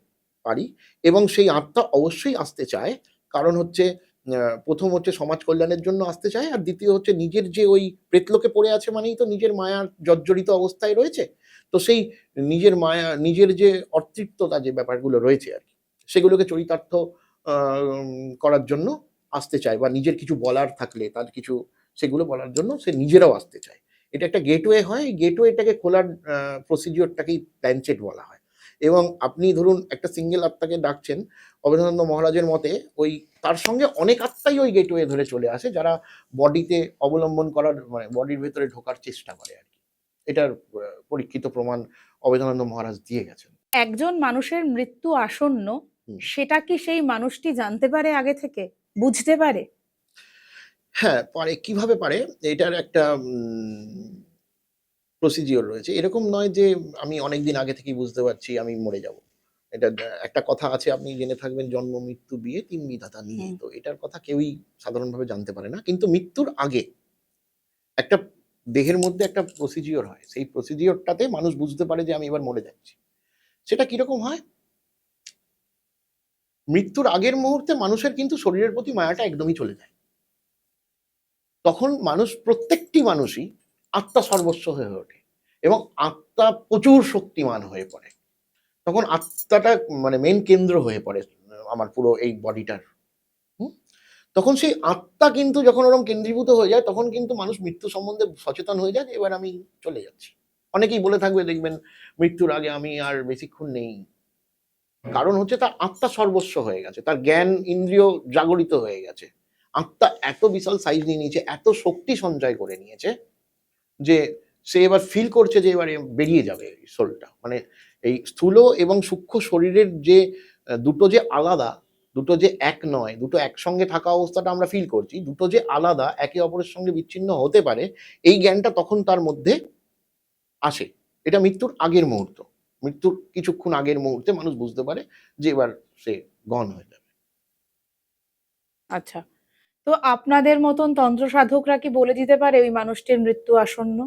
পারি এবং সেই আত্মা অবশ্যই আসতে চায়। কারণ হচ্ছে প্রথম হচ্ছে সমাজ কল্যাণের জন্য আসতে চায়, আর দ্বিতীয় হচ্ছে নিজের যে ওই প্রেতলোকে পড়ে আছে মানেই তো নিজের মায়ার জর্জরিত অবস্থায় রয়েছে। তো সেই নিজের মায়া, নিজের যে অতৃপ্ততা যে ব্যাপারগুলো রয়েছে আরকি, সেগুলোকে চরিতার্থ করার জন্য আসতে চায়, বা নিজের কিছু বলার থাকলে তার কিছু সেগুলো বলার জন্য সে নিজেরাও আসতে চায়। এটা একটা গেটওয়ে হয়। এই গেটওয়েটাকে খোলার প্রসিডিওরটাকেই প্ল্যানচেট বলা হয়। এবং আপনি ধরুন একটা সিঙ্গেল আত্মাকে ডাকছেন, অভেদানন্দ মহারাজের মতে ওই তার সঙ্গে অনেক আত্মাই ওই গেটওয়ে ধরে চলে আসে, যারা বডিতে অবলম্বন করার, মানে বডির ভেতরে ঢোকার চেষ্টা করে আরকি। এটার পরীক্ষিত প্রমাণ অভেদানন্দ মহারাজ দিয়ে গেছেন। একজন মানুষের মৃত্যু আসন্ন, সেটা কি সেই মানুষটি জানতে পারে আগে থেকে, বুঝতে পারে? হ্যাঁ, পারে। কিভাবে পারে? এটার একটা প্রসিডিওর রয়েছে। এরকম নয় যে আমি অনেকদিন আগে থেকেই বুঝতে পারছি আমি মরে যাব। এটা একটা কথা আছে, আপনি জেনে থাকবেন, জন্ম, মৃত্যু, বিয়ে ৩ বিধাতা নিয়ে। হুম। তো এটার কথা কেউই সাধারণভাবে জানতে পারে না। কিন্তু মৃত্যুর আগে একটা দেহের মধ্যে একটা প্রসিডিওর হয়। সেই প্রসিডিওরটাতে মানুষ বুঝতে পারে যে আমি এবার মরে যাচ্ছি। সেটা কিরকম হয়? মৃত্যুর আগের মুহূর্তে মানুষের কিন্তু শরীরের প্রতি মায়াটা একদমই চলে যায়। তখন মানুষ, প্রত্যেকটি মানুষই আত্মা সর্বস্ব হয়ে ওঠে এবং আত্মা প্রচুর শক্তিমান হয়ে পড়ে। তখন আত্মাটা মানে মেইন কেন্দ্র হয়ে পড়ে আমার পুরো এই বডিটার। হুম? তখন সেই আত্মা কিন্তু যখন ওরকম কেন্দ্রীভূত হয়ে যায়, তখন কিন্তু মানুষ মৃত্যু সম্বন্ধে সচেতন হয়ে যায় যে এবার আমি চলে যাচ্ছি। অনেকেই বলে থাকবে, দেখবেন মৃত্যুর আগে আমি আর বেশিক্ষণ নেই। কারণ হচ্ছে তার আত্মা সর্বস্ব হয়ে গেছে, তার জ্ঞান ইন্দ্রিয় জাগরিত হয়ে গেছে। আত্মা এত বিশাল সাইজ নিয়ে নিয়েছে, এত শক্তি সঞ্চয় করে নিয়েছে যে সে এবার ফিল করছে যে এবারে বেরিয়ে যাবে এই সোলটা। মানে এই স্থূল এবং সূক্ষ্ম শরীরের যে দুটো যে আলাদা, দুটো যে এক নয়, দুটো একসঙ্গে থাকা অবস্থাটা আমরা ফিল করছি, দুটো যে আলাদা, একে অপরের সঙ্গে বিচ্ছিন্ন হতে পারে, এই জ্ঞানটা তখন তার মধ্যে আসে। এটা মৃত্যুর আগের মুহূর্ত। মৃত্যুর কিছুক্ষণ আগের মুহূর্তে মানুষ বুঝতে পারে যে এবার সে গন হয়ে যাবে। আচ্ছা, তো আপনাদের মতন তন্ত্র সাধকরা কি বলে দিতে পারে ওই মানুষটির মৃত্যু আসন্ন?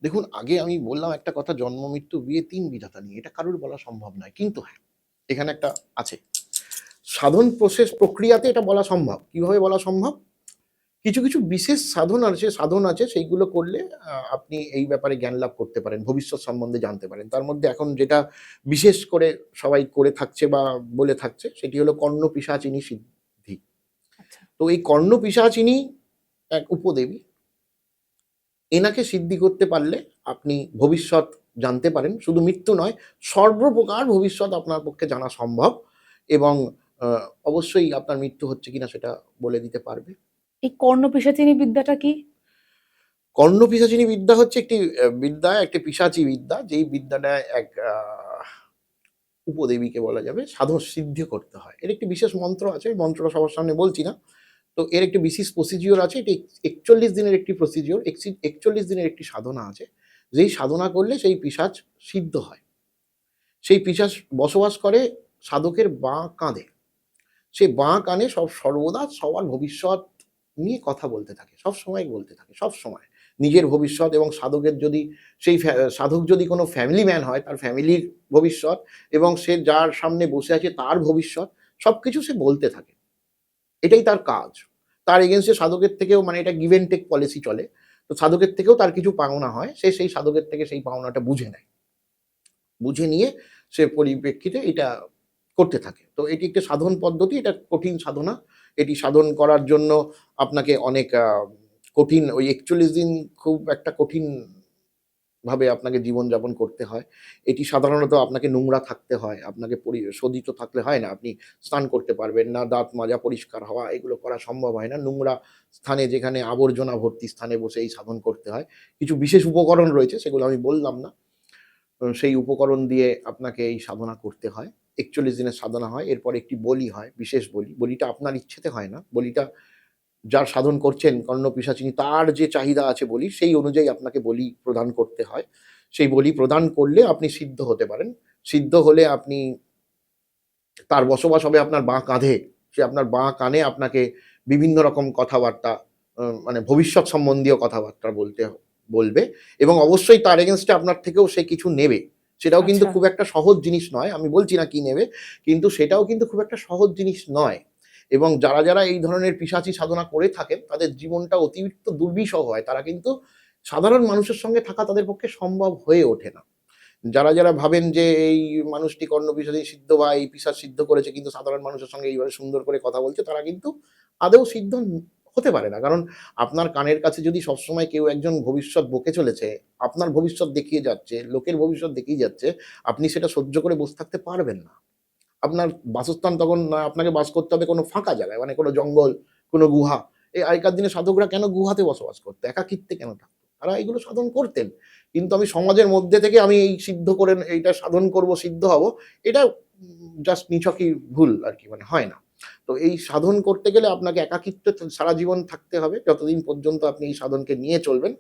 দেখুন, আগে আমি বললাম একটা কথা, জন্ম, মৃত্যু, বিয়ে ৩ বিধাতা নিয়ে। এটা কারোর বলা সম্ভব নয়। কিন্তু হ্যাঁ, এখানে একটা আছে। সাধন প্রক্রিয়াতে এটা বলা সম্ভব। কিভাবে বলা সম্ভব? কিছু, কিছু বিশেষ সাধন আছে সেইগুলো করলে আপনি এই ব্যাপারে জ্ঞান লাভ করতে পারেন, ভবিষ্যৎ সম্বন্ধে জানতে পারেন। তার মধ্যে এখন যেটা বিশেষ করে সবাই করে থাকছে বা বলে থাকছে, সেটি হলো কর্ণ-পিশাচিনী সিদ্ধি। আচ্ছা। তো এই কর্ণ-পিশাচিনী এক উপদেবী। এনাকে সিদ্ধি করতে পারলে আপনি ভবিষ্যৎ জানতে পারেন। শুধু মৃত্যু নয়, সর্বপ্রকার ভবিষ্যৎ আপনার পক্ষে জানা সম্ভব এবং আ অবশ্যই আপনার মৃত্যু হচ্ছে কিনা সেটা বলে দিতে পারবে। এই কর্ণ-পিশাচিনী বিদ্যাটা কি? কর্ণ-পিশাচিনী বিদ্যা হচ্ছে একটি বিদ্যা, একটি পিশাচী বিদ্যা। যেই বিদ্যাটা এক উপদেবীকে বলা যাবে সাধন সিদ্ধি করতে হয়। এর একটি বিশেষ মন্ত্র আছে। এই মন্ত্রটা সবার সামনে বলছি না। তো এর একটি বিশেষ প্রসিডিওর আছে। এটি ৪১ দিনের একটি প্রসিডিওর, ৪১ দিনের একটি সাধনা আছে। যেই সাধনা করলে সেই পিশাচ সিদ্ধ হয়। সেই পিশাচ বসবাস করে সাধকের বাঁ কাঁধে। সে বাঁ কানে সর্বদা সবার ভবিষ্যৎ নিয়ে কথা বলতে থাকে। সবসময় বলতে থাকে, সবসময়। নিজের ভবিষ্যৎ এবং সাধকের যদি সেই সাধক যদি কোনো ফ্যামিলি ম্যান হয়, তার ফ্যামিলির ভবিষ্যৎ এবং সে যার সামনে বসে আছে তার ভবিষ্যৎ, সবকিছু সে বলতে থাকে। এটাই তার কাজ। তার এগেইনস্টে সাধকের থেকেও, মানে এটা গিভ অ্যান্ড টেক পলিসি চলে। তো সাধকের থেকেও তার কিছু পাওনা হয়। সে সেই সাধকের থেকে সেই পাওনাটা বুঝে নেয়। বুঝে নিয়ে সে পরিপ্রেক্ষিতে এটা করতে থাকে। তো এটি একটি সাধন পদ্ধতি, এটা কঠিন সাধনা। এটি সাধন করার জন্য আপনাকে অনেক কঠিন, ওই ৪১ দিন খুব একটা কঠিনভাবে আপনাকে জীবনযাপন করতে হয়। এটি সাধারণত আপনাকে নোংরা থাকতে হয়, আপনাকে শোধিত থাকলে হয় না। আপনি স্নান করতে পারবেন না, দাঁত মাজা, পরিষ্কার হওয়া এগুলো করা সম্ভব হয় না। নোংরা স্থানে, যেখানে আবর্জনা ভর্তি স্থানে বসে এই সাধন করতে হয়। কিছু বিশেষ উপকরণ রয়েছে, সেগুলো আমি বললাম না। সেই উপকরণ দিয়ে আপনাকে এই সাধনা করতে হয়। ৪১ দিনের সাধনা হয়। এরপর একটি বলি হয়, বিশেষ বলি। বলিটা আপনার ইচ্ছেতে হয় না। বলিটা যার সাধন করছেন কর্ণ-পিশাচিনী, তার যে চাহিদা আছে বলির, সেই অনুযায়ী আপনাকে বলি প্রদান করতে হয়। সেই বলি প্রদান করলে আপনি সিদ্ধ হতে পারেন। সিদ্ধ হলে আপনি, তার বসবাস হবে আপনার বাঁ কাঁধে। সে আপনার বাঁ কানে আপনাকে বিভিন্ন রকম কথাবার্তা, মানে ভবিষ্যৎ সম্বন্ধীয় কথাবার্তা বলবে এবং অবশ্যই তার এগেইনস্টে আপনার থেকেও সে কিছু নেবে। সেটাও কিন্তু আচ্ছা। খুব একটা সহজ জিনিস নয়। আমি বলছি না কি নেবে, কিন্তু সেটাও কিন্তু খুব একটা সহজ জিনিস নয়। এবং যারা, যারা এই ধরনের পিশাচি সাধনা করে থাকেন, তাদের জীবনটা অতিরিক্ত দুর্বিষহ হয়। তারা কিন্তু সাধারণ মানুষের সঙ্গে থাকা তাদের পক্ষে সম্ভব হয়ে ওঠে না। যারা, যারা ভাবেন যে এই মানুষটি কর্ণ-পিশাচী সিদ্ধ বা এই পিশাচ সিদ্ধ করেছে কিন্তু সাধারণ মানুষের সঙ্গে এইভাবে সুন্দর করে কথা বলছে, তারা কিন্তু আদৌ সিদ্ধ হতে পারে না। কারণ আপনার কানের কাছে যদি সবসময় কেউ একজন ভবিষ্যৎ বকে চলেছে, আপনার ভবিষ্যৎ দেখিয়ে যাচ্ছে, লোকের ভবিষ্যৎ দেখিয়ে যাচ্ছে, আপনি সেটা সহ্য করে বসে থাকতে পারবেন না। আপনার বাসস্থান তখন আপনাকে বাস করতে হবে কোনো ফাঁকা জায়গায়, মানে কোনো জঙ্গল, কোনো গুহা। এই আগেকার দিনে সাধকরা কেন গুহাতে বসবাস করতো? একাকিত্বে কেন থাকতো? তারা এগুলো সাধন করতেন। কিন্তু আমি সমাজের মধ্যে থেকে আমি এই সিদ্ধ করে এইটা সাধন করব, সিদ্ধ হব, এটা জাস্ট নিছকই ভুল আর কি, মানে হয় না। তো এই সাধন করতে গেলে আপনাকে একাকিত্বে সারা জীবন থাকতে হবে। যতদিন পর্যন্ত আপনি এই সাধনকে নিয়ে চলবেন,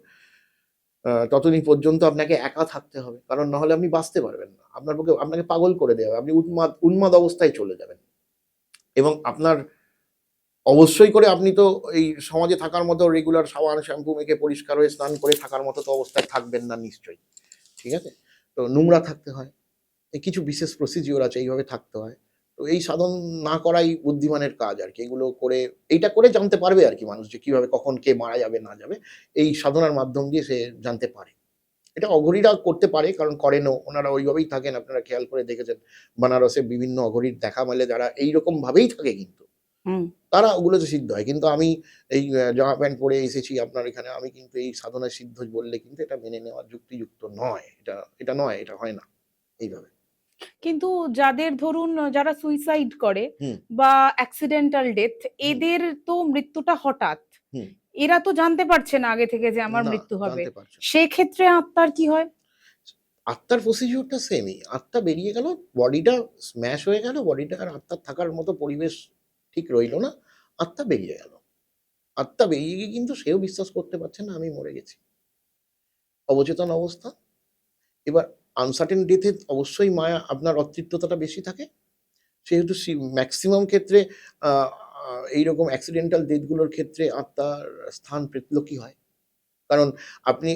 ততদিন পর্যন্ত আপনাকে একা থাকতে হবে। কারণ না হলে আপনি বাঁচতে পারবেন না। আপনার পক্ষে আপনাকে পাগল করে দেওয়া হবে। আপনি উন্মাদ অবস্থায় চলে যাবেন। এবং আপনার অবশ্যই করে আপনি তো এই সমাজে থাকার মতো রেগুলার সাবান, শ্যাম্পু মেখে পরিষ্কার হয়ে স্নান করে থাকার মতো তো অবস্থায় থাকবেন না নিশ্চয়ই। ঠিক আছে? তো নোংরা থাকতে হয়। কিছু বিশেষ প্রসিডিওর আছে, এইভাবে থাকতে হয়। তো এই সাধন না করাই বুদ্ধিমানের কাজ আরকি। এগুলো করে এইটা করে জানতে পারবে আরকি মানুষ যে কিভাবে কখন কে মারা যাবে না যাবে। এই সাধনার মাধ্যম দিয়ে সে জানতে পারে। এটা অঘরীরা করতে পারে, কারণ করেনও। ওনারা ওইভাবেই থাকেন, আপনারা খেয়াল করে দেখেছেন। বানারসে বিভিন্ন অঘরীর দেখা মেলে যারা এইরকম ভাবেই থাকে কিন্তু। হুম। তারা ওগুলোতে সিদ্ধ হয়। কিন্তু আমি এই জামা প্যান্ট পরে এসেছি আপনার এখানে, আমি কিন্তু এই সাধনায় সিদ্ধ বললে কিন্তু এটা মেনে নেওয়া যুক্তিযুক্ত নয়। এটা নয়, এটা হয় না এইভাবে। কিন্তু যাদের ধরুন যারা সুইসাইড করে হুম, বা অ্যাক্সিডেন্টাল ডেথ, হুম, এদের তো মৃত্যুটা হঠাৎ। হুম। এরা তো জানতে পারছে না আগে থেকে যে আমার না, মৃত্যু হবে। জানতে পারছে না। সেক্ষেত্রে আত্মার কি হয়? আত্মার প্রসিডিউরটা সেমই। আত্মা বেরিয়ে গেল, বডিটা স্ম্যাশ হয়ে গেল, বডিটা আর আত্মার থাকার মতো পরিবেশ ঠিক রইল না। আত্মা বেরিয়ে গেল। আত্মা বেরিয়ে গিয়ে কিন্তু সেও বিশ্বাস করতে পারছে না আমি মরে গেছি। অবচেতন অবস্থা। এবার আনসার্টেন ডেথ এ অবশ্যই মায়া, আপনার অতৃপ্ততাটা বেশি থাকে। সেহেতু ম্যাক্সিমাম ক্ষেত্রে আ আ এইরকম অ্যাক্সিডেন্টাল ডেথ গুলোর ক্ষেত্রে আত্মার স্থান প্রেতলোকই হয়। কারণ আপনি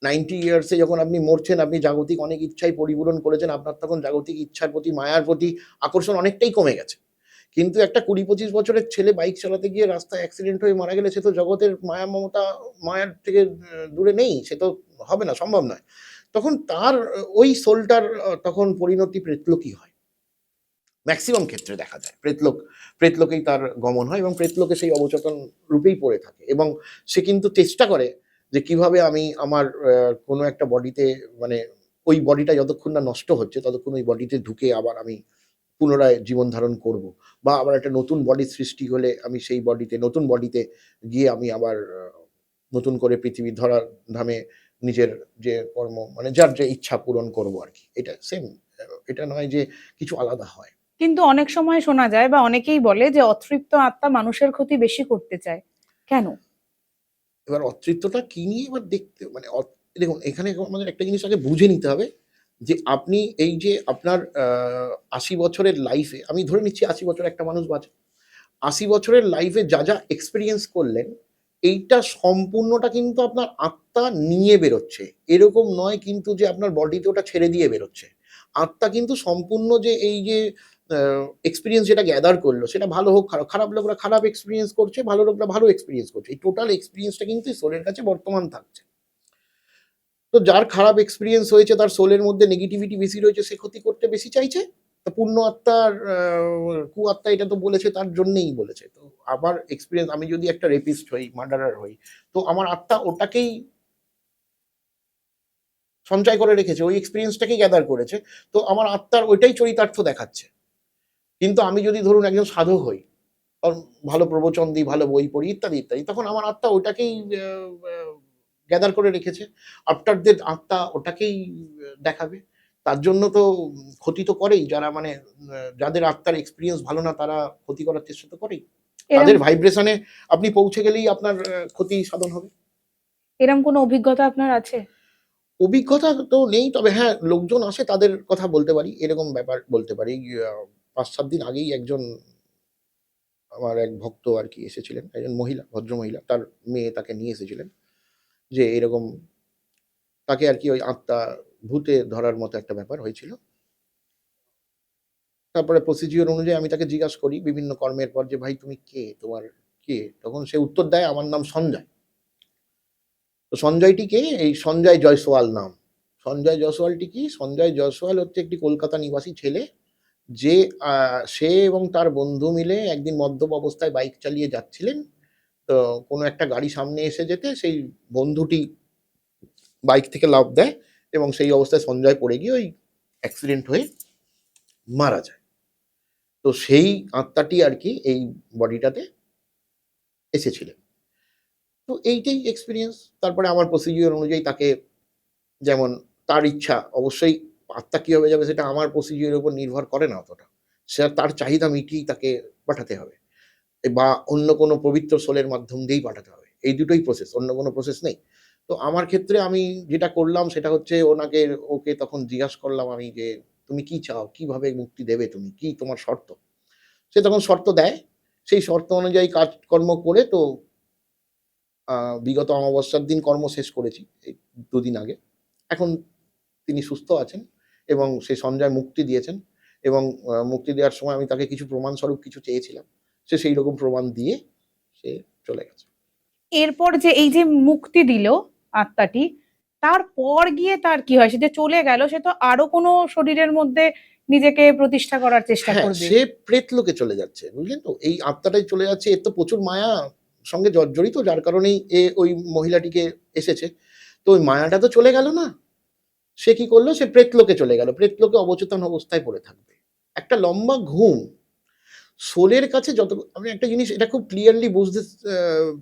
90 ইয়ার্স এ যখন আপনি মরছেন, আপনি জাগতিক অনেক ইচ্ছাই পরিপূরণ করেছেন। আপনার তখন জাগতিক ইচ্ছার প্রতি, মায়ার প্রতি আকর্ষণ অনেকটাই কমে গেছে। কিন্তু একটা ২০-২৫ বছরের ছেলে বাইক চালাতে গিয়ে রাস্তায় অ্যাক্সিডেন্ট হয়ে মারা গেলে সে তো জগতের মায়া মমতা, মায়ার থেকে দূরে নেই। সে তো হবে না, সম্ভব নয়। তখন তার ওই সোলটার তখন পরিণতি প্রেতলোকই হয়। মেক্সিমাম ক্ষেত্রে দেখা যায়। প্রেতলোকেই তার গমন হয় এবং প্রেতলোকে সেই অবচেতন রূপেই পড়ে থাকে এবং সে কিন্তু চেষ্টা করে যে কিভাবে আমি আমার কোনো একটা বডিতে, মানে ওই বডিটা যতক্ষণ না নষ্ট হচ্ছে ততক্ষণ ওই বডিতে ঢুকে আবার আমি পুনরায় জীবন ধারণ করব। বা আবার একটা নতুন বডির সৃষ্টি হলে আমি সেই বডিতে, নতুন বডিতে গিয়ে আমি আবার নতুন করে পৃথিবীর ধরাধামে নিজের যে কর্ম, মানে যার যে ইচ্ছা পূরণ করব আরকি। এটা সেম। এটা নয় যে কিছু আলাদা হয়। কিন্তু অনেক সময় শোনা যায় বা অনেকেই বলে যে অতৃপ্ত আত্মা মানুষের ক্ষতি বেশি করতে চায়। কেন? এবার অতৃপ্তটা কি নিয়ে এবার দেখতে, মানে দেখুন এখানে আমাদের একটা জিনিস আগে বুঝে নিতে হবে যে আপনি এই যে আপনার ৮০ বছরের লাইফে, আমি ধরে নিচ্ছি ৮০ বছর একটা মানুষ বাঁচে। ৮০ বছরের লাইফে যা এক্সপেরিয়েন্স করলেন, এইটা সম্পূর্ণটা কিন্তু আপনার আত্মা নিয়ে বেরোচ্ছে। এরকম নয় কিন্তু যে আপনার বডিতে ওটা ছেড়ে দিয়ে বেরোচ্ছে। আত্মা কিন্তু সম্পূর্ণ যে এই যে আ এক্সপেরিয়েন্স যেটা গ্যাদার করলো, সেটা ভালো হোক খারাপ, খারাপ লোকরা খারাপ এক্সপেরিয়েন্স করছে, ভালো লোকরা ভালো এক্সপেরিয়েন্স করছে। এই টোটাল এক্সপেরিয়েন্সটা কিন্তু এই সোলের কাছে বর্তমান থাকছে। তো যার খারাপ এক্সপেরিয়েন্স হয়েছে, তার সোলের মধ্যে নেগেটিভিটি বেশি রয়েছে, সে ক্ষতি করতে বেশি চাইছে। তা পুণ্য আত্মার কুআত্মা এটা তো বলেছে তার জন্যেই বলেছে। তো আমার এক্সপেরিয়েন্স, আমি যদি একটা রেপিস্ট হই, মার্ডারার হই, তো আমার আত্মা ওটাকেই সঞ্চয় করে রেখেছে, ওই এক্সপেরিয়েন্সটাকেই গ্যাদার করেছে। তো আমার আত্মার ওইটাই চরিতার্থ দেখাচ্ছে। কিন্তু আমি যদি ধরুন একজন সাধক হই, কারণ ভালো প্রবচন দিই, ভালো বই পড়ি ইত্যাদি, ইত্যাদি, তখন আমার আত্মা ওটাকেই আ আ গ্যাদার করে রেখেছে। আফটার ডেথ আত্মা ওটাকেই দেখাবে। তার জন্য তো ক্ষতি তো করেই। যারা মানে যাদের আত্মার এক্সপেরিয়েন্স ভালো না তারা ক্ষতি করার চেষ্টা তো করেই। এরম তাদের ভাইব্রেশন এ আপনি পৌঁছে গেলেই আপনার ক্ষতি সাধন হবে। এরম কোনো অভিজ্ঞতা আপনার আছে? অভিজ্ঞতা তো নেই, তবে হ্যাঁ, লোকজন আসে তাদের কথা বলতে পারি। এরকম ব্যাপার বলতে পারি। ৫-৭ দিন আগেই একজন, আমার এক ভক্ত আরকি এসেছিলেন। একজন মহিলা, ভদ্রমহিলা। তার মেয়ে তাকে নিয়ে এসেছিলেন। যে এরকম তাকে আরকি ওই আত্মা, ভূতে ধরার মতো একটা ব্যাপার হয়েছিল। তারপরে প্রসিডিওর অনুযায়ী আমি তাকে জিজ্ঞাসা করি বিভিন্ন কর্মের পর যে, "ভাই তুমি কে? তোমার কে?" তখন সে উত্তর দেয়, "আমার নাম সঞ্জয়।" তো সঞ্জয়টি কে? এই সঞ্জয় জয়সওয়াল নাম। সঞ্জয় জয়সওয়ালটি কি? সঞ্জয় জয়সওয়াল হচ্ছে একটি কলকাতা নিবাসী ছেলে। যে আ সে এবং তার বন্ধু মিলে একদিন মদ্যপ অবস্থায় বাইক চালিয়ে যাচ্ছিলেন। তো কোনো একটা গাড়ি সামনে এসে যেতে সেই বন্ধুটি বাইক থেকে লাফ দেয় এবং সেই অবস্থায় সঞ্জয় পড়ে গিয়ে ওই অ্যাক্সিডেন্ট হয়ে মারা যায়। তো সেই আত্মাটি আরকি এই বডিটাতে এসেছিলেন। তো এইটাই এক্সপেরিয়েন্স। তারপরে আমার প্রসিডিওর অনুযায়ী তাকে, যেমন তার ইচ্ছা অবশ্যই আত্মা কিভাবে যাবে সেটা আমার প্রসিজিওরের উপর নির্ভর করে না অতটা। সে তার চাহিদা মিটিয়েই তাকে পাঠাতে হবে, বা অন্য কোনো পবিত্র সোলের মাধ্যম দিয়েই পাঠাতে হবে। এই দুটোই প্রসেস, অন্য কোনো প্রসেস নেই। তো আমার ক্ষেত্রে আমি যেটা করলাম সেটা হচ্ছে ওকে তখন জিজ্ঞাসা করলাম আমি যে, "তুমি কি চাও? কিভাবে মুক্তি দেবে তুমি? কি তোমার শর্ত?" সে তখন শর্ত দেয়। সেই শর্ত অনুযায়ী কাজকর্ম করে তো আ বিগত অমাবস্যার দিন কর্ম শেষ করেছি এই ২ দিন আগে। এখন তিনি সুস্থ আছেন এবং সেই সঞ্জয় মুক্তি দিয়েছেন, এবং মুক্তি দেওয়ার সময় আমি তাকে কিছু প্রমাণস্বরূপ কিছু চেয়েছিলাম। সে সেইরকম প্রমাণ দিয়ে সে চলে গেছে। এরপর যে এই যে মুক্তি দিল আত্মাটি, তারপর গিয়ে তার কি হয়? সে যে চলে গেল, সে তো আরো কোনো শরীরের মধ্যে নিজেকে প্রতিষ্ঠা করার চেষ্টা হ্যাঁ, করবে। সে প্রেতলোকে চলে যাচ্ছে। বুঝলেন তো? এই আত্মাটাই চলে যাচ্ছে। এর তো প্রচুর মায়া সঙ্গে জর্জরিত, যার কারণেই ওই মহিলাটিকে এসেছে। তো ওই মায়াটা তো চলে গেল না। সে কি করল? সে প্রেতলোকে চলে গেল। প্রেতলোকে অবচেতন অবস্থায় পড়ে থাকবে। একটা লম্বা ঘুম। সোলের কাছে আপনি একটা জিনিস এটা খুব ক্লিয়ারলি বুঝতে আ